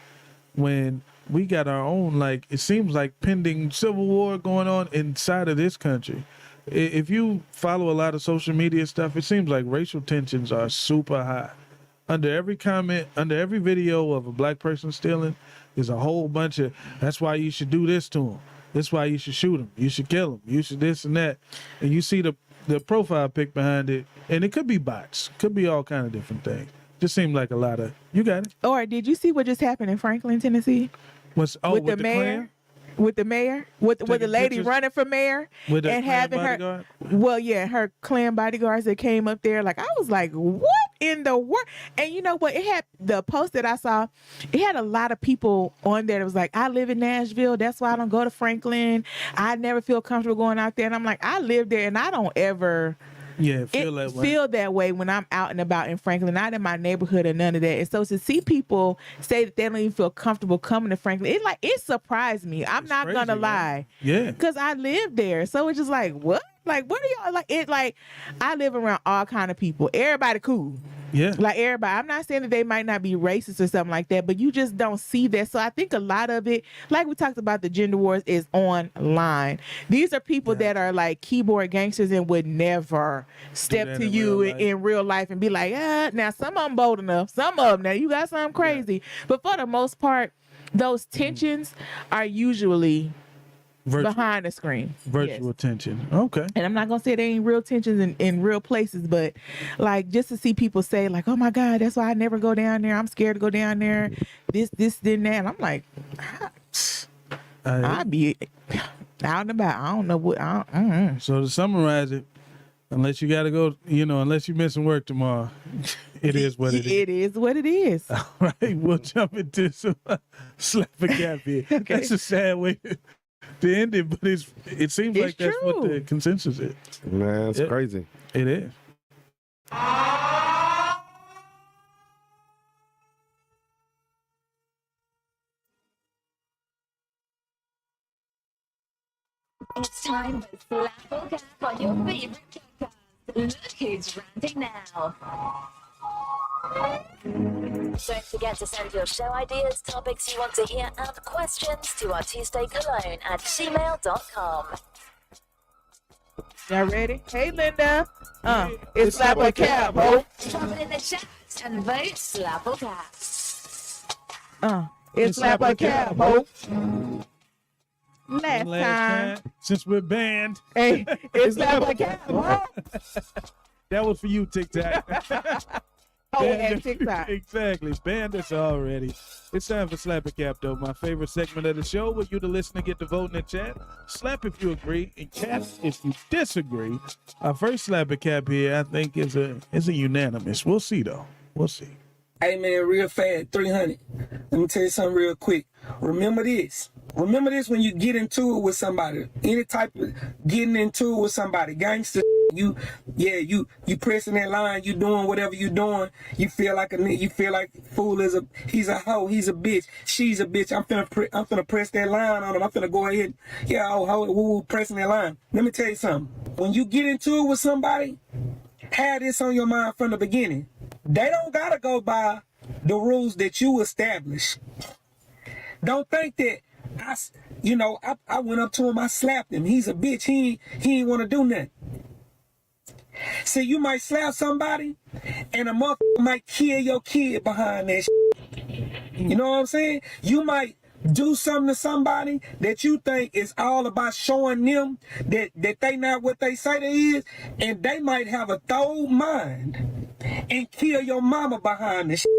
when we got our own, like, it seems like pending civil war going on inside of this country. If you follow a lot of social media stuff, it seems like racial tensions are super high. Under every comment, under every video of a black person stealing, there's a whole bunch of, that's why you should do this to him. That's why you should shoot him. You should kill him. You should this and that. And you see the the profile pic behind it, and it could be bots, could be all kind of different things. Just seemed like a lot of. You got it. Or did you see what just happened in Franklin, Tennessee? With the mayor? Klan? With the mayor, with the Taking lady pictures? running for mayor With the and Klan having bodyguard? her Klan bodyguards that came up there. Like I was like, what in the world? And you know what? It had the post that I saw. It had a lot of people on there that was like, I live in Nashville. That's why I don't go to Franklin. I never feel comfortable going out there. And I'm like, I live there, and I don't ever. Feel that way when I'm out and about in Franklin, not in my neighborhood or none of that. And so to see people say that they don't even feel comfortable coming to Franklin, it surprised me. I'm not crazy, gonna man. lie. Yeah. Because I live there. So it's just like, what? Like, what are y'all like? It like I live around all kind of people. Everybody cool. Yeah. Like everybody. I'm not saying that they might not be racist or something like that, but you just don't see that. So I think a lot of it, like we talked about the gender wars, is online. These are people that are like keyboard gangsters and would never step to you in real life and be like, now some of them bold enough. Some of them, now you got something crazy. But for the most part, those tensions are usually behind the screen. Virtual tension. Okay. And I'm not gonna say there ain't real tensions in real places, but like just to see people say like, oh my God, that's why I never go down there. I'm scared to go down there. This, then that. And I'm like, I'd be out and about. I don't know what. So to summarize it, unless you got to go, unless you're missing work tomorrow, it is what it is. It is what it is. All right, we'll jump into some slap a cap here. Okay. That's a sad way to end it, but it seems like that's what the consensus is. Man, it's crazy. It is. It's time for Slap or Cap on your favorite podcast. Look who's ranting now. Don't forget to send your show ideas, topics you want to hear, and questions to artistecolone@gmail.com. Y'all ready? Hey, Linda. It's Slap or Cap, ho. Drop it in the chat and vote Slap or Cap. It's Slap or Cap, ho. Last time. Since we're banned. Hey, it's Slap or Cap, ho. That was for you, TikTok. And TikTok. Exactly. Banned us already. It's time for Slap a Cap, though. My favorite segment of the show where you, the listener, get to vote in the chat. Slap if you agree, and cap if you disagree. Our first Slap a Cap here, I think, is a unanimous. We'll see, though. We'll see. Hey, man, real fast, 300. Let me tell you something real quick. Remember this. Remember this when you get into it with somebody. Any type of getting into it with somebody. Gangster, you pressing that line, you doing whatever you doing. You feel like fool he's a hoe, he's a bitch, she's a bitch. I'm finna press that line on him. I'm finna go ahead, pressing that line. Let me tell you something. When you get into it with somebody, have this on your mind from the beginning. They don't gotta go by the rules that you establish. Don't think that I went up to him, I slapped him. He's a bitch. He ain't want to do nothing. See, you might slap somebody, and a motherfucker might kill your kid behind that shit. You know what I'm saying? You might do something to somebody that you think is all about showing them that they not what they say they is, and they might have a thorough mind and kill your mama behind this shit.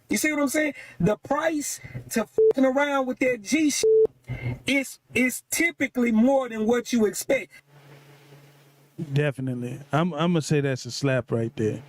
You see what I'm saying? The price to fucking around with that G shit is typically more than what you expect. Definitely. I'm gonna say that's a slap right there.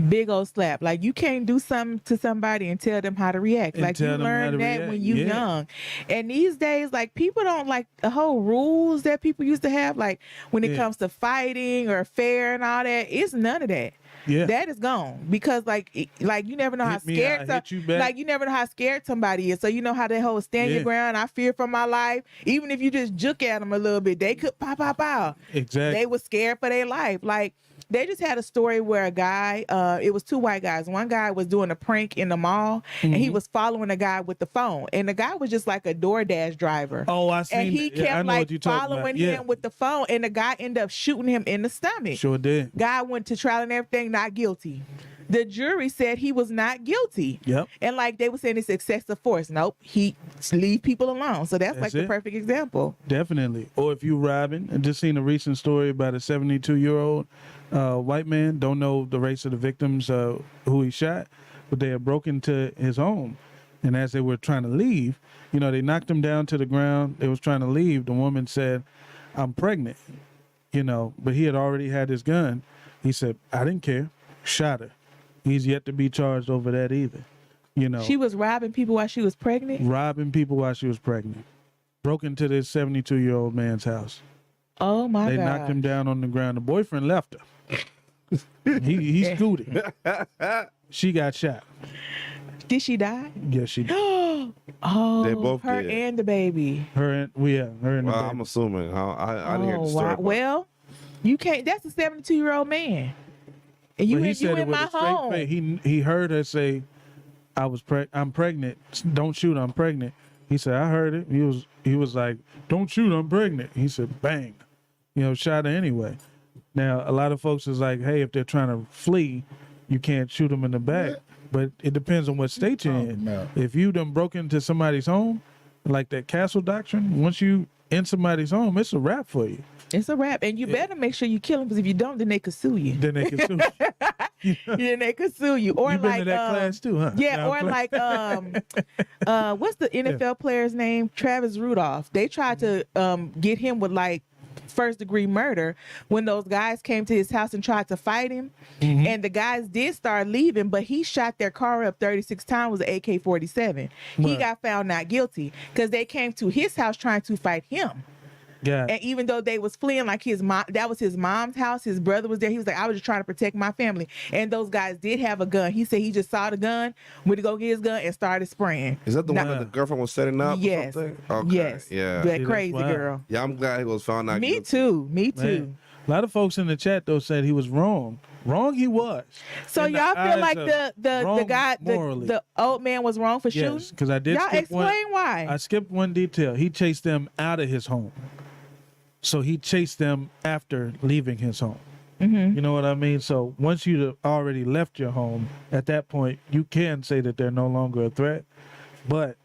Big old slap. Like you can't do something to somebody and tell them how to react. And like you learn that react. when you're young. And these days, like people don't like the whole rules that people used to have. Like when it comes to fighting or fair and all that, it's none of that. Yeah. That is gone because like you never know how scared you never know how scared somebody is. So you know how they whole stand your ground. I fear for my life. Even if you just juke at them a little bit, they could pop out. Exactly. They were scared for their life. Like they just had a story where a guy, it was two white guys. One guy was doing a prank in the mall and he was following a guy with the phone. And the guy was just like a DoorDash driver. Oh, I seen And he that. Yeah, I kept know like what you're talking following about. him with the phone. And the guy ended up shooting him in the stomach. Sure did. Guy went to trial and everything, not guilty. the jury said he was not guilty. Yep. And like they were saying it's excessive force. Nope. He leave people alone. So that's like the it. perfect example. Definitely. Or if you robbing, I just seen a recent story about a 72-year-old white man, don't know the race of the victims who he shot, but they had broken into his home. And as they were trying to leave, they knocked him down to the ground. They was trying to leave. The woman said, "I'm pregnant," but he had already had his gun. He said, "I didn't care." Shot her. He's yet to be charged over that either. She was robbing people while she was pregnant? Robbing people while she was pregnant. Broke into this 72-year-old man's house. Oh, my God. They knocked him down on the ground. The boyfriend left her. he scooted. She got shot. Did she die? Yes, she did. Oh, They both her did. and the baby. Her and the Well, baby. I'm assuming. I didn't hear the story. Wow. but- Well, you can't. That's a 72-year-old man. And you But he in, said you it in with my a straight home. face. He heard her say, I'm pregnant. Don't shoot, I'm pregnant." He said, "I heard it." He was like, "Don't shoot, I'm pregnant." He said, bang. Shot her anyway. Now, a lot of folks is like, hey, if they're trying to flee, you can't shoot them in the back. But it depends on what state you're in. no. If you done broke into somebody's home, like that castle doctrine, once you in somebody's home, it's a wrap for you. It's a wrap. And you better make sure you kill him, because if you don't, then they could sue you. Then they can sue you. Then they could sue you. Or You been like to that class too, huh? Yeah, No, or I'm like what's the NFL player's name? Travis Rudolph. They tried to get him with like first-degree murder when those guys came to his house and tried to fight him. Mm-hmm. And the guys did start leaving, but he shot their car up 36 times with an AK-47. He Right. got found not guilty because they came to his house trying to fight him. Yeah. And even though they was fleeing, like his mom, that was his mom's house. His brother was there. He was like, "I was just trying to protect my family." And those guys did have a gun. He said he just saw the gun, went to go get his gun, and started spraying. Is that the one Now- that the girlfriend was setting up? or Yes. something? Okay. Yes. Yeah. That See, that's crazy wild. girl. Yeah, I'm glad he was found out. Me guilty. too. Me too. Man. A lot of folks in the chat though said he was wrong. Wrong he was. So In the y'all feel eyes like of the wrong guy, morally. the old man was wrong for shooting? Yes, because I did Y'all skip explain one. why. I skipped one detail. He chased them out of his home. So he chased them after leaving his home. Mm-hmm. You know what I mean? So once you've already left your home, at that point, you can say that they're no longer a threat. But,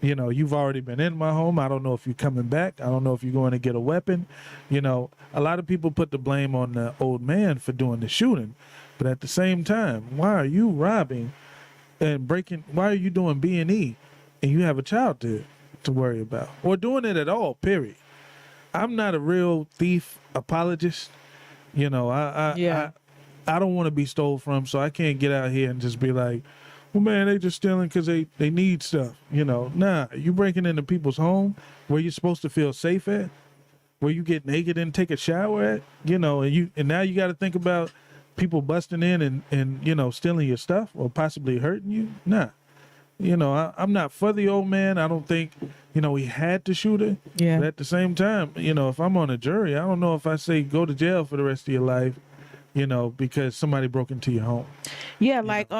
you've already been in my home. I don't know if you're coming back. I don't know if you're going to get a weapon. A lot of people put the blame on the old man for doing the shooting. But at the same time, why are you robbing and breaking? Why are you doing B&E and you have a child to worry about? Or doing it at all, period. I'm not a real thief apologist. I don't want to be stole from, so I can't get out here and just be like, well, man, they just stealing because they need stuff. Nah, you breaking into people's home where you're supposed to feel safe at, where you get naked and take a shower at, and now you got to think about people busting in and stealing your stuff or possibly hurting you. Nah. I'm not for the old man. I don't think, he had to shoot her. Yeah. But at the same time, if I'm on a jury, I don't know if I say go to jail for the rest of your life, because somebody broke into your home. Yeah, like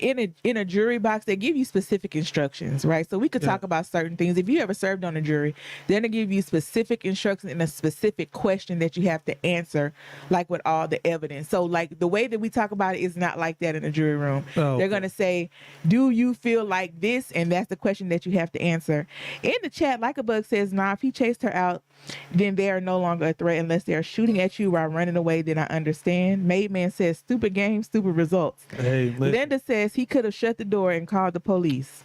in a jury box, they give you specific instructions, right? So we could talk about certain things. If you ever served on a jury, then they give you specific instructions and a specific question that you have to answer, like with all the evidence. So like the way that we talk about it is not like that in a jury room. Oh, They're okay. going to say, do you feel like this? And that's the question that you have to answer. In the chat, Like a Bug says, nah, if he chased her out, then they are no longer a threat unless they are shooting at you while running away. Then I understand. Made Man says, stupid game, stupid results. Hey, listen. Linda says he could have shut the door and called the police.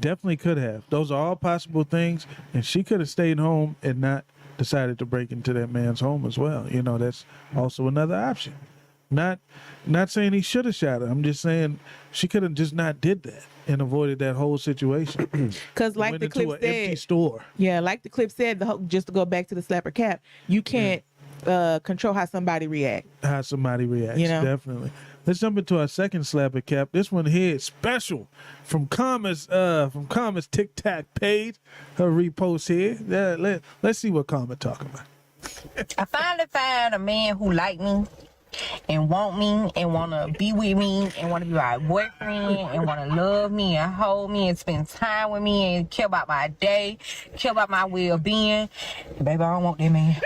Definitely could have. Those are all possible things. And she could have stayed home and not decided to break into that man's home as well. That's also another option. Not saying he should have shot her. I'm just saying she could have just not did that and avoided that whole situation. Because like Went the into clip an empty said, store. yeah, like the clip said, just to go back to the slapper cap, you can't control how somebody react. How somebody reacts. Definitely. Let's jump into our second slapper cap. This one here is special from Karma's TikTok page. Her repost here. Let's see what Karma talking about. I finally found a man who like me and want me and want to be with me and want to be my boyfriend and want to love me and hold me and spend time with me and care about my day, care about my well-being. Baby, I don't want that man.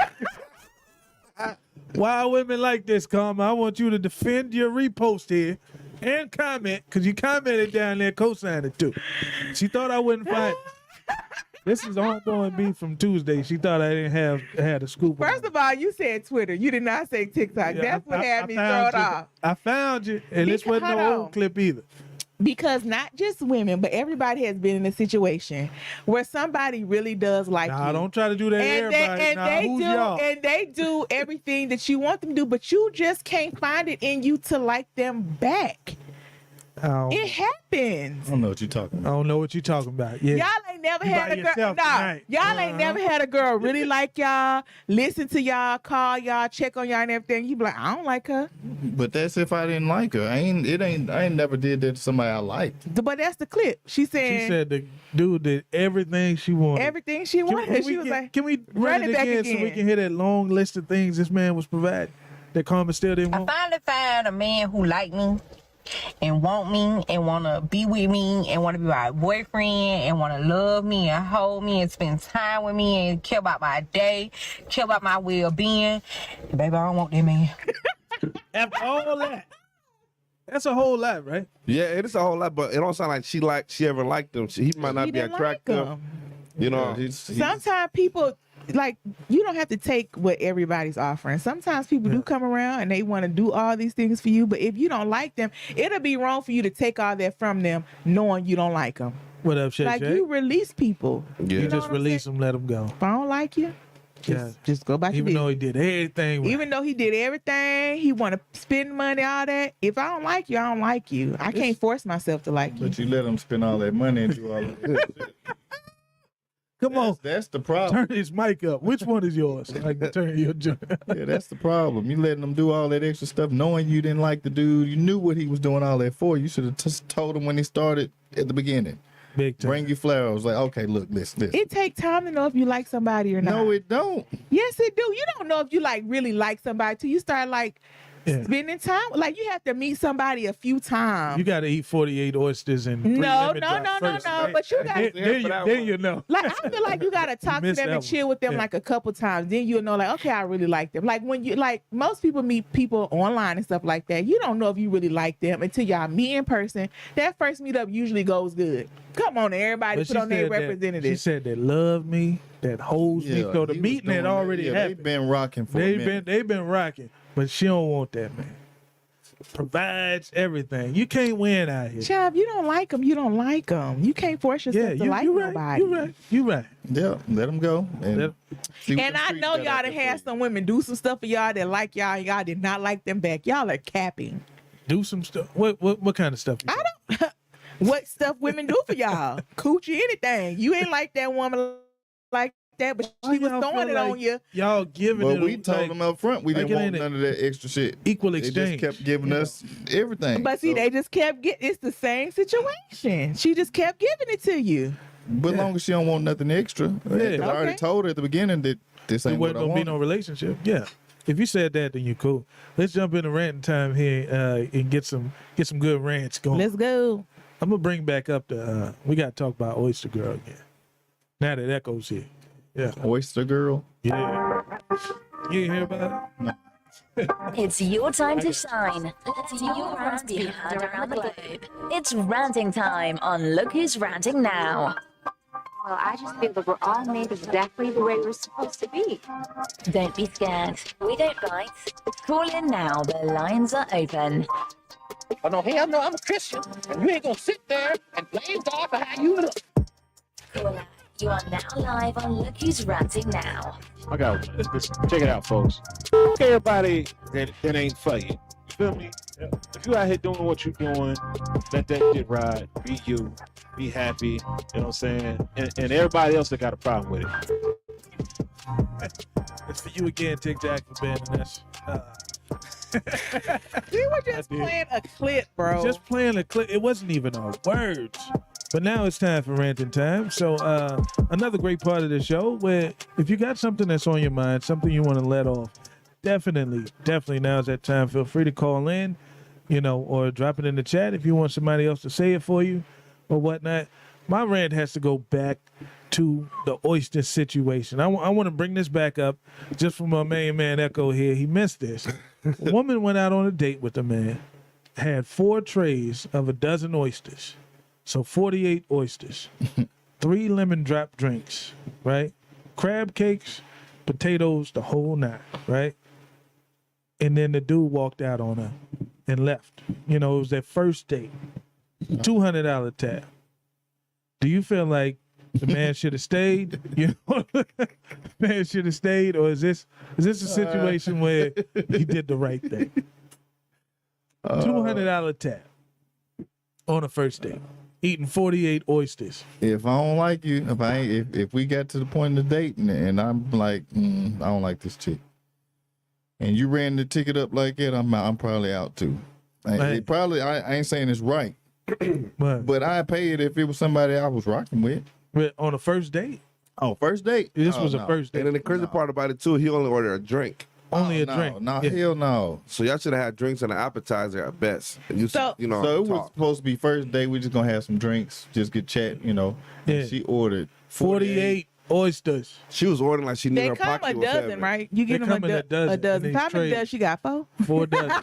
Why are women like this, Karma? I want you to defend your repost here. and comment, because you commented down there, co-signed it too. She thought I wouldn't fight. This is ongoing beef from Tuesday. She thought I didn't had a scoop. First of all, you said Twitter. You did not say TikTok. Yeah, That's what had me found thrown you. off. I found you, and this wasn't Hold no on. old clip either. Because not just women, but everybody has been in a situation where somebody really does like Nah, you. don't try to do that to And everybody. they do everything that you want them to do, but you just can't find it in you to like them back. It happens. I don't know what you're talking about. I don't know what you're talking about. Yeah. Y'all ain't never You had by a girl. yourself Nah, tonight. y'all ain't never had a girl really like y'all, listen to y'all, call y'all, check on y'all and everything. You be like, I don't like her. But that's if I didn't like her. I ain't never did that to somebody I liked. But that's the clip. She She said the dude did everything she wanted. everything she wanted. She was like, can we run it back again so we can hear that long list of things this man was providing that Carmen still didn't I want? finally found a man who like me and want me and want to be with me and want to be my boyfriend and want to love me and hold me and spend time with me and care about my day, care about my well-being. Baby, I don't want that man. After all that, that's a whole lot, right? Yeah, it is a whole lot, but it don't sound like she ever liked him. He might not He be didn't like attractive. him. You know, Sometimes people, like, you don't have to take what everybody's offering. Sometimes people do come around and they want to do all these things for you, but if you don't like them, it'll be wrong for you to take all that from them knowing you don't like them. What up, Shay Like, Shay? you release people. You know just what I'm release them, let them go. If I don't like you, just go back. Even though he did everything right. Even though he did everything, he want to spend money, all that. If I don't like you, I don't like you. I can't force myself to like you. But you let them spend all that money and do all that. Come on. That's the problem. Turn his mic up. Which one is yours? I can turn your joint. Yeah, that's the problem. You letting them do all that extra stuff, knowing you didn't like the dude. You knew what he was doing all that for. You should have just told him when he started at the beginning. Big time. Bring you flowers. Like, okay, look, listen. It takes time to know if you like somebody or not. No, it don't. Yes, it do. You don't know if you really like somebody till you start spending time. Like, you have to meet somebody a few times. You got to eat 48 oysters and No. first. But you got Then you know. like, I feel like you gotta talk to Missed them that and one. chill with them Yeah. like a couple times. Then you'll know, like, okay, I really like them. Like, when you most people meet people online and stuff like that, you don't know if you really like them until y'all meet in person. That first meetup usually goes good. Come on, everybody, But put she on their said that- representative. She said that love me, that holds me. So the he was meeting had doing that. already Yeah, happened. They've been rocking for a minute. They've been rocking, but she don't want that, man. Provides everything. You can't win out here. Child, if you don't like them, you don't like them. You can't force yourself to like right. nobody. You right. Yeah, let them go. And, see what And them I streets know got y'all out done there had for some women do some stuff for y'all that like y'all and y'all did not like them back. Y'all are capping. Do some stuff. What kind of stuff? I don't. What stuff women do for y'all? Coochie, anything. You ain't like that woman like that, but she was y'all throwing feel it on like you. Y'all giving But it. we told them up front we like didn't it want ain't none of that extra shit. Equal They just exchange. kept giving us everything. But see, So- they just kept getting. It's the same situation. She just kept giving it to you. But long as she don't want nothing extra. Yeah. I already Okay. told her at the beginning that this There ain't what wasn't I gonna be want. no relationship. Yeah. If you said that, then you cool. Let's jump into ranting time here and get some good rants going. Let's go. I'm gonna bring back up the. We gotta talk about Oyster Girl again. Now that Echo's here. Yeah. Oyster Girl. Yeah. You ain't hear about it? It's your time to shine. Let's your rants be heard around the globe. It's ranting time on Look Who's Ranting Now. Well, I just feel that we're all made exactly the way we're supposed to be. Don't be scared. We don't bite. Call in now. The lines are open. Oh, no, hell no, I'm a Christian. And you ain't gonna sit there and blame God for how you look. You are now live on Look Who's Ranting Now. I got one. Listen, check it out, folks. Fuck everybody that ain't for you. You feel me? If you out here doing what you doing, let that shit ride. Be you. Be happy. You know what I'm saying? And everybody else that got a problem with it. It's for you again, Tic Tac, for banning us. We were just playing a clip, bro. Just playing a clip. It wasn't even our words. But now it's time for ranting time. So another great part of the show where if you got something that's on your mind, something you want to let off, definitely now's that time. Feel free to call in, or drop it in the chat if you want somebody else to say it for you or whatnot. My rant has to go back to the oyster situation. I want to bring this back up just for my main man Echo here. He missed this. A woman went out on a date with a man. had 4 trays of a dozen oysters. So 48 oysters, 3 lemon drop drinks, right? Crab cakes, potatoes, the whole 9, right? And then the dude walked out on her and left. You know, it was their first date. $200 tab. Do you feel like the man should have stayed? You know, man should have stayed, or is this a situation where he did the right thing? $200 tab on a first date, eating 48 oysters. If I don't like you, if we got to the point of the date and I'm like, I don't like this chick, and you ran the ticket up like that, I'm probably out too. I ain't saying it's right, but I pay it if it was somebody I was rocking with. But on a first date? Oh, first date? This was a first date. And then the crazy part about it too, he only ordered a drink. Only a no, drink. No, hell no. So y'all should have had drinks and an appetizer at best. And So it was supposed to be first date. We just gonna have some drinks, just get chat, you know. Yeah. And she ordered 48 oysters. She was ordering like she knew They her come pocket a was dozen, heavy. right? You give They them come in a dozen, a and dozen. they How many trade. does she got? 4? 4 dozen.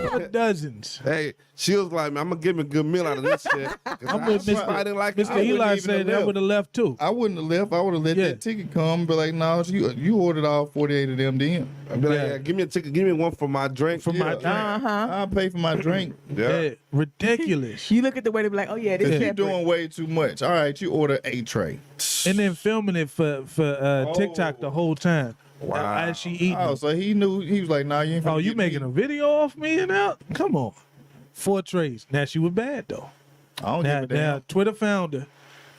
4 dozens. Hey, she was like, man, I'm gonna give me a good meal out of this shit. I'm with I didn't like it. Mr. Eli said that would have left too. I wouldn't have left. I would have let that ticket come, but like, no, you ordered all 48 of them then. I'd be like, yeah, give me a ticket, give me one for my drink. For my drink. I'll pay for my drink. Yeah. Ridiculous. You look at the way they be like, oh yeah, this is You're separate. doing way too much. All right, you order a tray. And then filming it for TikTok the whole time. Wow. As she eating. Oh, so he knew. He was like, nah, you ain't finna Oh, you get making me. a video off me and out? Come on. 4 trays. Now she was bad though. I don't Now, give a damn. now Twitter found her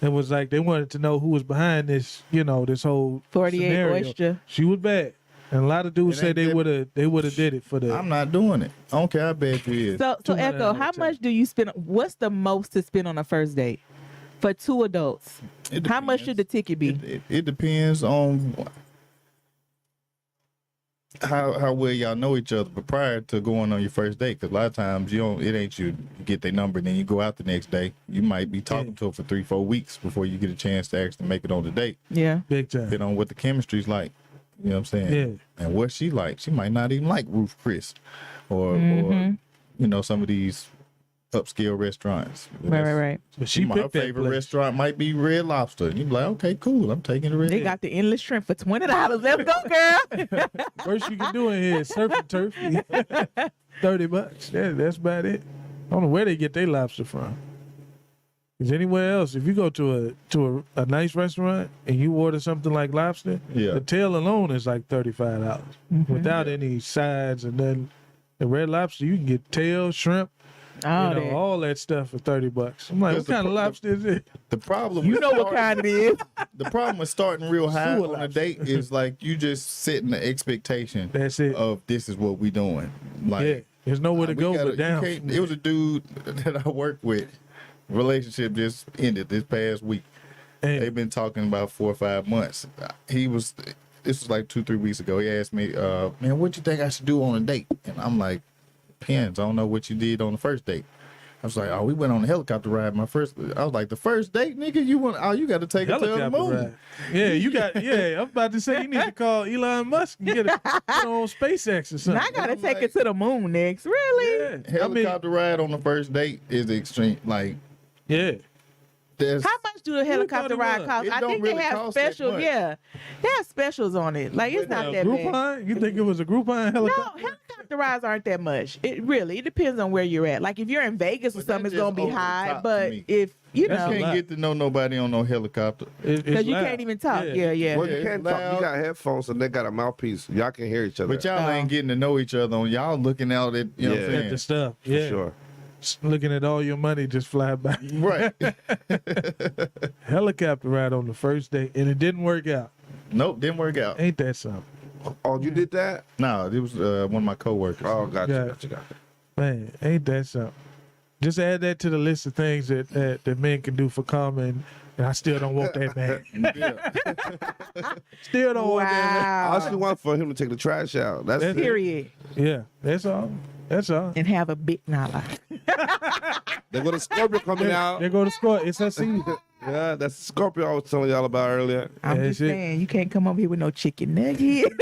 and was like, they wanted to know who was behind this, you know, this whole 48 scenario. oyster. She was bad. And a lot of dudes It said ain't they that- would have did it for the I'm not doing it. I don't care how bad you is. So Echo, how much do you spend? What's the most to spend on a first date for 2 adults? How much should the ticket be? It depends on how well y'all know each other, but prior to going on your first date, because a lot of times it ain't you get their number and then you go out the next day. You might be talking to her for 3-4 weeks before you get a chance to actually make it on the date. Yeah, big time. Depending on what the chemistry's like. You know what I'm saying? Yeah. And what she like. She might not even like Ruth Chris or you know, some of these upscale restaurants. Right. But she my picked that favorite place. restaurant might be Red Lobster. You be like, okay, cool. I'm taking the Red. They got the endless shrimp for $20. Let's go, girl. Worst you can do in here is surf and turf. $30. Yeah, that's about it. I don't know where they get their lobster from. Because anywhere else, if you go to a nice restaurant and you order something like lobster, the tail alone is like $35 without any sides. And then the Red Lobster, you can get tail, shrimp, all that stuff for $30. I'm like, what kind of lobster is it? The problem, You know what kind it is. The problem with starting real high Sewer on a lobster. date is like you just setting the expectation. That's it. Of this is what we doing. Like, Yeah, there's nowhere to we go gotta- but you down. can't- It was a dude that I worked with. Relationship just ended this past week. They've been talking about 4 or 5 months. This was like 2-3 weeks ago. He asked me, man, what you think I should do on a date? And I'm like, depends. I don't know what you did on the first date. I was like, oh, we went on a helicopter ride. I was like, the first date, nigga, you got to take it to the Helicopter moon. ride. Yeah, you got. Yeah, I'm about to say you need to call Elon Musk and get on SpaceX or something. Now I gotta take it to the moon next. Really? Yeah. Helicopter ride on the first date is extreme. Like, yeah. There's, How much do the helicopter it ride was? cost? It I don't think really they have cost that special. much. Yeah, they have specials on it. Like it's not that bad. Groupon? You think it was a Groupon No, helicopter? helicopter rides aren't that much. It depends on where you're at. Like if you're in Vegas or But something, that's it's gonna just be over the high. top to But me. if you That's know, you can't get to know nobody on no helicopter. because you can't even talk. Yeah. Well, you Yeah, can't it's talk. You loud. got headphones and they got a mouthpiece. Y'all can hear each other. But y'all ain't getting to know each other. On y'all looking out at you know what I'm At saying. the stuff. For Yeah. sure. Looking at all your money just fly by. Right. Helicopter ride on the first day, and it didn't work out. Nope, didn't work out. Ain't that something? Oh, you did that? No, it was one of my coworkers. Oh, gotcha, Yeah. gotcha. Man, ain't that something? Just add that to the list of things that men can do for karma, and I still don't want that man. Still don't want that I Wow. actually want for him to take the trash out. That's That's it. Period. man. Yeah, that's all. That's all. And have a big nala. They got a Scorpio coming out. They go to score. It's a season. Yeah, that's the Scorpio I was telling y'all about earlier. I'm Yeah, just that's it. saying, you can't come over here with no chicken nugget.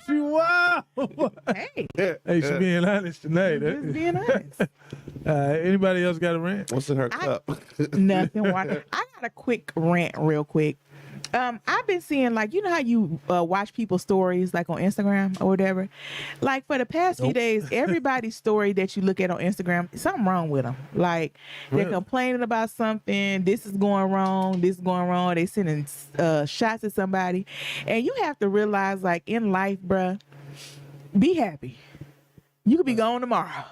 Wow. Hey, Hey, she being honest tonight. just being honest. Anybody else got a rant? What's in her cup? Nothing. I got a quick rant, real quick. I've been seeing, like, you know how you watch people's stories, like on Instagram or whatever. Like for the past few days, everybody's story that you look at on Instagram, something wrong with them. Like they're complaining about something. This is going wrong. This is going wrong. They sending shots at somebody, and you have to realize, like in life, bruh, be happy. You could be gone tomorrow.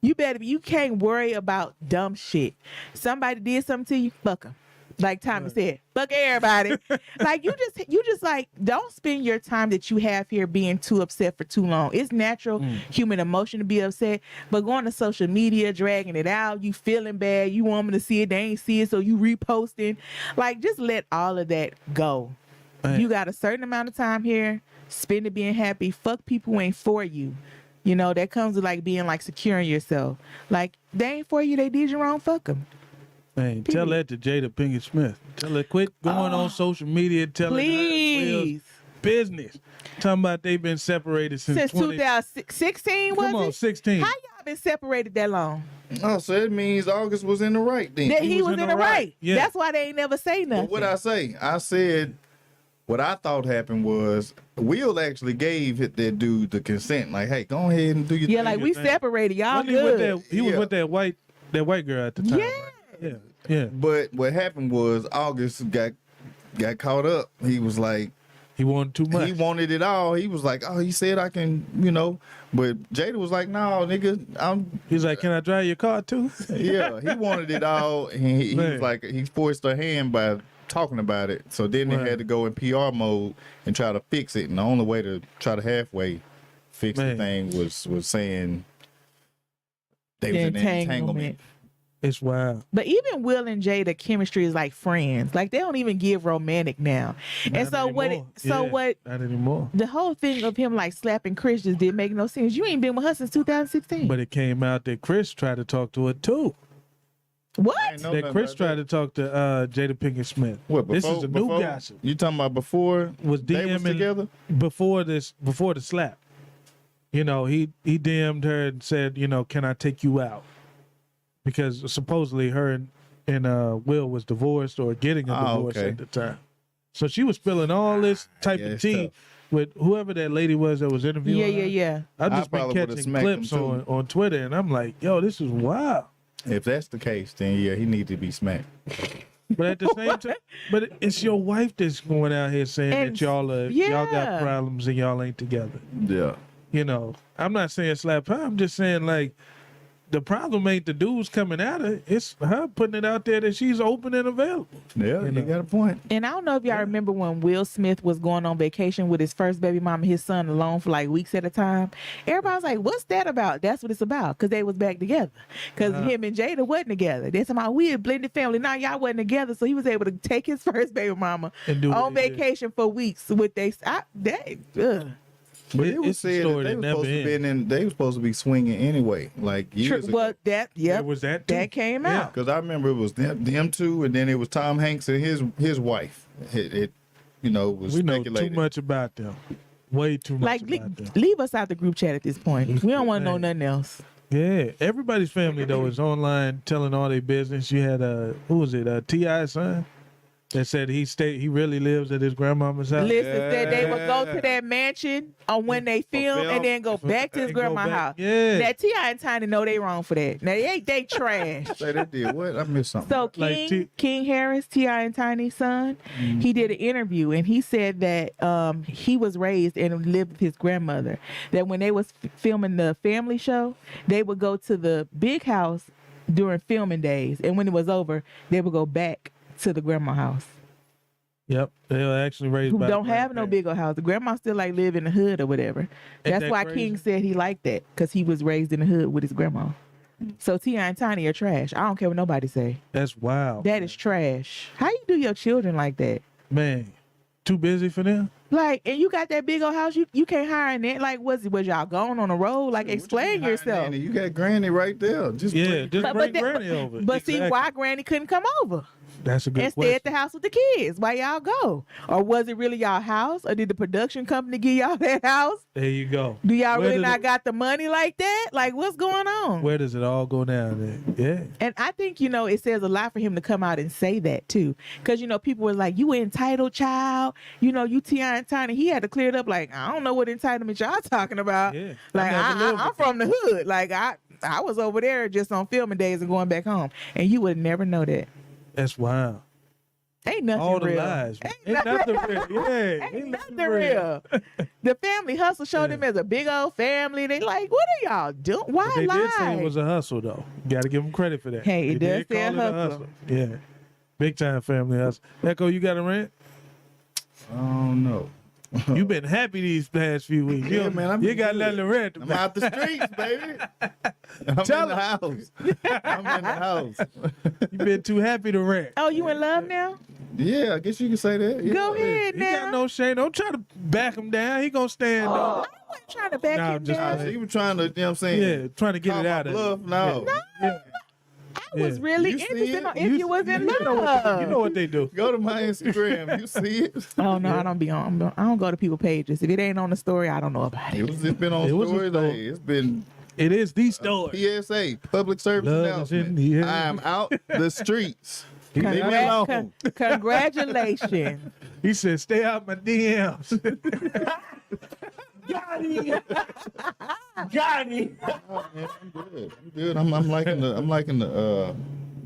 You better be. You can't worry about dumb shit. Somebody did something to you, fuck them. Like Tommy said, fuck everybody. Like you just like, don't spend your time that you have here being too upset for too long. It's natural human emotion to be upset, but going to social media, dragging it out, you feeling bad, you want them to see it, they ain't see it, so you reposting. Like, just let all of that go. Man. You got a certain amount of time here, spend it being happy. Fuck people who ain't for you. You know, that comes with like being like securing yourself. Like, they ain't for you, they did you wrong, fuck them. Man, tell that to Jada Pinkett Smith. Tell her quit going on social media telling her business. Talking about they've been separated since 2016, was it? Come on, 16. How y'all been separated that long? Oh, so it means August was in the right then. That he was in the right. Yeah. That's why they ain't never say nothing. But what I say? I said what I thought happened was Will actually gave that dude the consent. Like, hey, go ahead and do your thing. Yeah, like we separated. Y'all Wasn't good. He was with that white girl at the time. Yeah. Right? Yeah. But what happened was August got caught up. He was like, he wanted too much. He wanted it all. He was like, oh, he said I can, you know. But Jada was like, no, nigga, He's like, can I drive your car too? Yeah, he wanted it all. And he was like, he forced her hand by talking about it. So then they had to go in PR mode and try to fix it. And the only way to try to halfway fix the thing was saying they was in an entanglement. It's wild. But even Will and Jada chemistry is like friends. Like they don't even give romantic now. Not anymore. The whole thing of him like slapping Chris just didn't make no sense. You ain't been with her since 2016. But it came out that Chris tried to talk to her too. What? That Chris tried to talk to Jada Pinkett Smith. What? This is a new gossip. You talking about before was they was together? Before the slap. You know, he DM'd her and said, you know, can I take you out? Because supposedly her and Will was divorced or getting a divorce at the time. So she was spilling all this type of tea with whoever that lady was that was interviewing her. Yeah. I've just been catching clips on Twitter, and I'm like, yo, this is wild. If that's the case, then yeah, he needs to be smacked. But at the same time, but it's your wife that's going out here saying that y'all got problems and y'all ain't together. Yeah. You know, I'm not saying slap her. I'm just saying, like, the problem ain't the dudes coming at her. It's her putting it out there that she's open and available. Yeah, you got a point. And I don't know if y'all remember when Will Smith was going on vacation with his first baby mama and his son alone for like weeks at a time. Everybody was like, what's that about? That's what it's about. Because they was back together. Because him and Jada wasn't together. That's about we a blended family. Now y'all wasn't together. So he was able to take his first baby mama on vacation for weeks with But it was said that they were supposed to be swinging anyway, like years ago. Well, It was that too. That came out. Because I remember it was them two, and then it was Tom Hanks and his wife. It was we know speculated. too much about them. Way too much about them. Leave us out the group chat at this point. We don't want to know nothing else. Yeah, everybody's family though is online telling all their business. You had who was it? T.I.'s son that said he really lives at his grandmama's house. Listen, said they would go to that mansion on when they film and then go back to his grandma's house. Yeah. Now T.I. and Tiny know they wrong for that. Now they trash. Say they did what? I missed something. So King Harris, T.I. and Tiny's son, he did an interview and he said that he was raised and lived with his grandmother. That when they was filming the family show, they would go to the big house during filming days, and when it was over, they would go back to the grandma house. Yep, they were actually raised who by don't have no big old house. The grandma still like live in the hood or whatever. That's that why crazy? King said he liked that because he was raised in the hood with his grandma. So T.I. and Tiny are trash. I don't care what nobody say. That's wild. That is trash. How you do your children like that? Man, too busy for them. Like, and you got that big old house, you can't hire in that. Like, was y'all going on the road? Like, explain yourself. You got Granny right there. Just bring But Granny over. But see, why Granny couldn't come over? That's a good and stay question. at the house with the kids while y'all go? Or was it really y'all house? Or did the production company give y'all that house? There you go. Do y'all Where really did not it- got the money like that? Like, what's going on? Where does it all go down there? Yeah. And I think, it says a lot for him to come out and say that too. Because, people were like, you entitled child, you T.I. and Tiny. He had to clear it up like, I don't know what entitlement y'all talking about. Yeah. Like, never lived I'm with from the hood. Like, I was over there just on filming days and going back home. And you would never know that. That's wild. Ain't nothing All the real. lies. Ain't nothing real. Yeah. Ain't nothing real. The family hustle showed them as a big old family. They like, what are y'all doing? Why They lie? did say it was a hustle, though. You got to give them credit for that. Hey, it They does did say a call it hustle. Yeah. Big time family hustle. Echo, you got a rant? I don't know. You been happy these past few weeks. Yeah, man, You ain't got nothing to rant I'm about. out the streets, baby. I'm Tell in the house. I'm in the house. You been too happy to rant. Oh, you in love now? Yeah, I guess you can say that. Yeah. Go ahead He got now. no shame. Don't try to back him down. He gonna stand up. I wasn't trying to back Nah, him just down. He was trying to, you know what I'm saying? Yeah, trying to get Call it my out of bluff. him. No. Yeah. I was Yeah. really You see interested it? on if you was in love. You know what they do. Go to my Instagram. You see it? Oh no, I don't be on. I don't go to people's pages. If it ain't on the story, I don't know about it. It's been on It was a stories. story. Hey, it's been It is the story. PSA, public service Love is in announcement. the air. I am out the streets. Leave me Congra- alone. Congratulations. He said, "Stay out my DMs." Got him. Got him. Oh, man, I'm good. I'm good. I'm liking the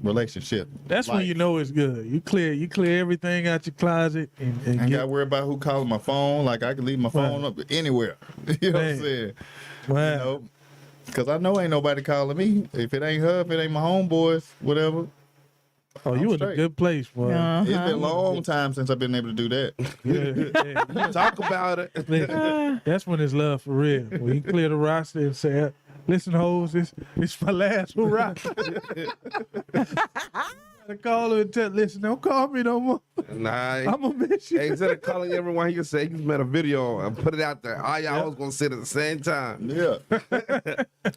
relationship. That's when you know it's good. You clear everything out your closet and I ain't get. got to worry about who calling my phone. Like I can leave my phone up anywhere. You know what I'm Man. saying? Wow. You know, because I know ain't nobody calling me. If it ain't her, if it ain't my homeboys, whatever. Oh, you I'm in a straight. good place, boy. It's been a long time since I've been able to do that. Yeah, Talk about it. That's when it's love for real. When you clear the roster and say, "Listen, hoes, it's my last hurrah." I call her and tell, "Listen, don't call me no more. Nah, I'm gonna miss you." hey, instead of calling everyone, he can say he just made a video and put it out there. All y'all was gonna sit at the same time. Yeah.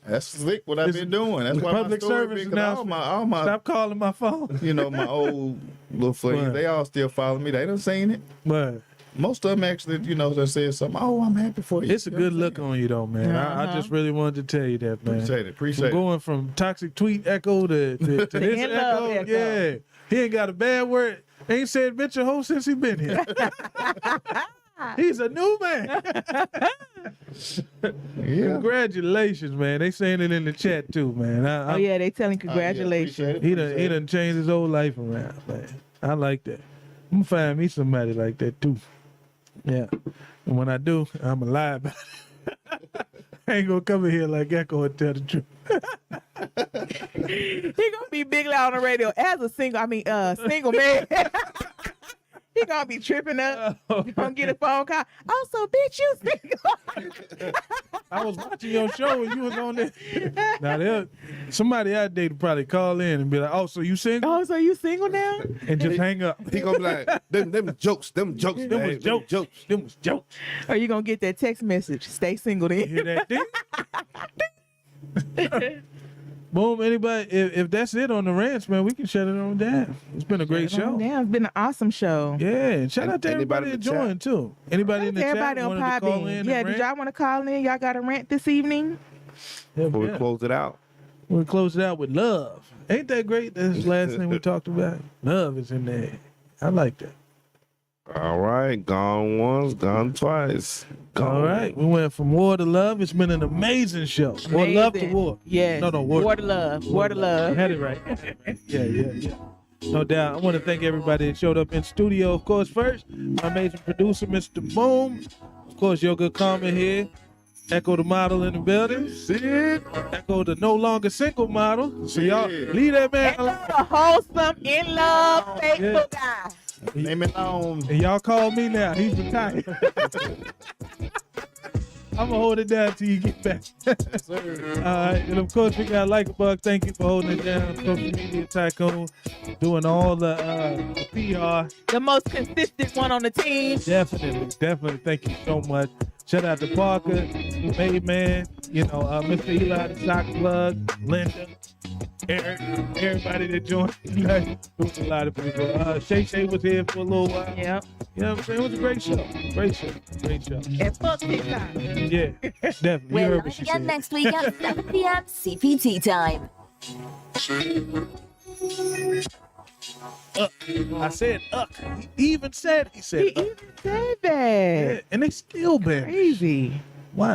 That's slick what I've been doing. That's why Public my story service big, 'cause all my Stop calling my phone. you know, my old little friends, Right. they all still follow me. They done seen it. But Most of them actually, they said something. Oh, I'm happy for you. it's a good look on you, though, man. I just really wanted to tell you that, man. Appreciate it. From Appreciate it. going from toxic tweet echo to this in love echo. echo. Yeah. He ain't got a bad word. Ain't said bitch a hoe since he been here. He's a new man. Yeah. Congratulations, man. They saying it in the chat too, man. Oh yeah, they telling congratulations. He done changed his whole life around, man. I like that. I'm gonna find me somebody like that too. Yeah. And when I do, I'm gonna lie about it. I ain't gonna come in here like Echo and tell the truth. He gonna be big loud on the radio as a single man. He gonna be tripping up. Gonna get a phone call. Also, bitch, you single. I was watching your show and you was on there. Now somebody out there to probably call in and be like, "Oh, so you single?" Oh, so you single now? And just hang up. He gonna be like, them jokes, them jokes, Them man, was jokes. Them was jokes. Or you gonna get that text message? Stay single then. Hear that ding? Boom, anybody, if that's it on the ranch, man, we can shut it on down. It's been a great show. Yeah, it's been an awesome show. Yeah, and shout out to Anybody everybody in the enjoying too. Anybody in the Everybody chat on wanted to call Podbean. in Yeah, and did rant? y'all want to call in? Y'all got a rant this evening? Before we close it out. We'll close it out with love. Ain't that great? That's the last thing we talked about. Love is in there. I like that. All right, gone once, gone twice. All right, we went from war to love. It's been an amazing show. Or love to Amazing. war. Yes. No, War to love. War to love. I had it right. Yeah. No doubt. I want to thank everybody that showed up in studio. Of course, first, my amazing producer, Mr. Boom. Of course, your good comment here. Echo the model in the building. Echo the no longer single model. So y'all leave that man alone. A wholesome, in love, faithful guy. Name it on. And y'all call me now. He's retired. I'm gonna hold it down till you get back. All right, and of course we got Like a Bug. Thank you for holding it down. Social Media Tycoon, doing all the PR. The most consistent one on the team. Definitely. Thank you so much. Shout out to Parker, Made Man, Mr. Eli, the Sock Plug, Linda. Eric, everybody that joined tonight. It was a lot of people. Shay was here for a little while. Yep. You know what I'm saying? It was a great show. Great show. Great show. And fuck TikTok. Yeah, definitely. You We're heard live what she again said. next week at 7 p.m. CPT time. I said up. He even said he said He up. even said that. Yeah, and they still been Crazy.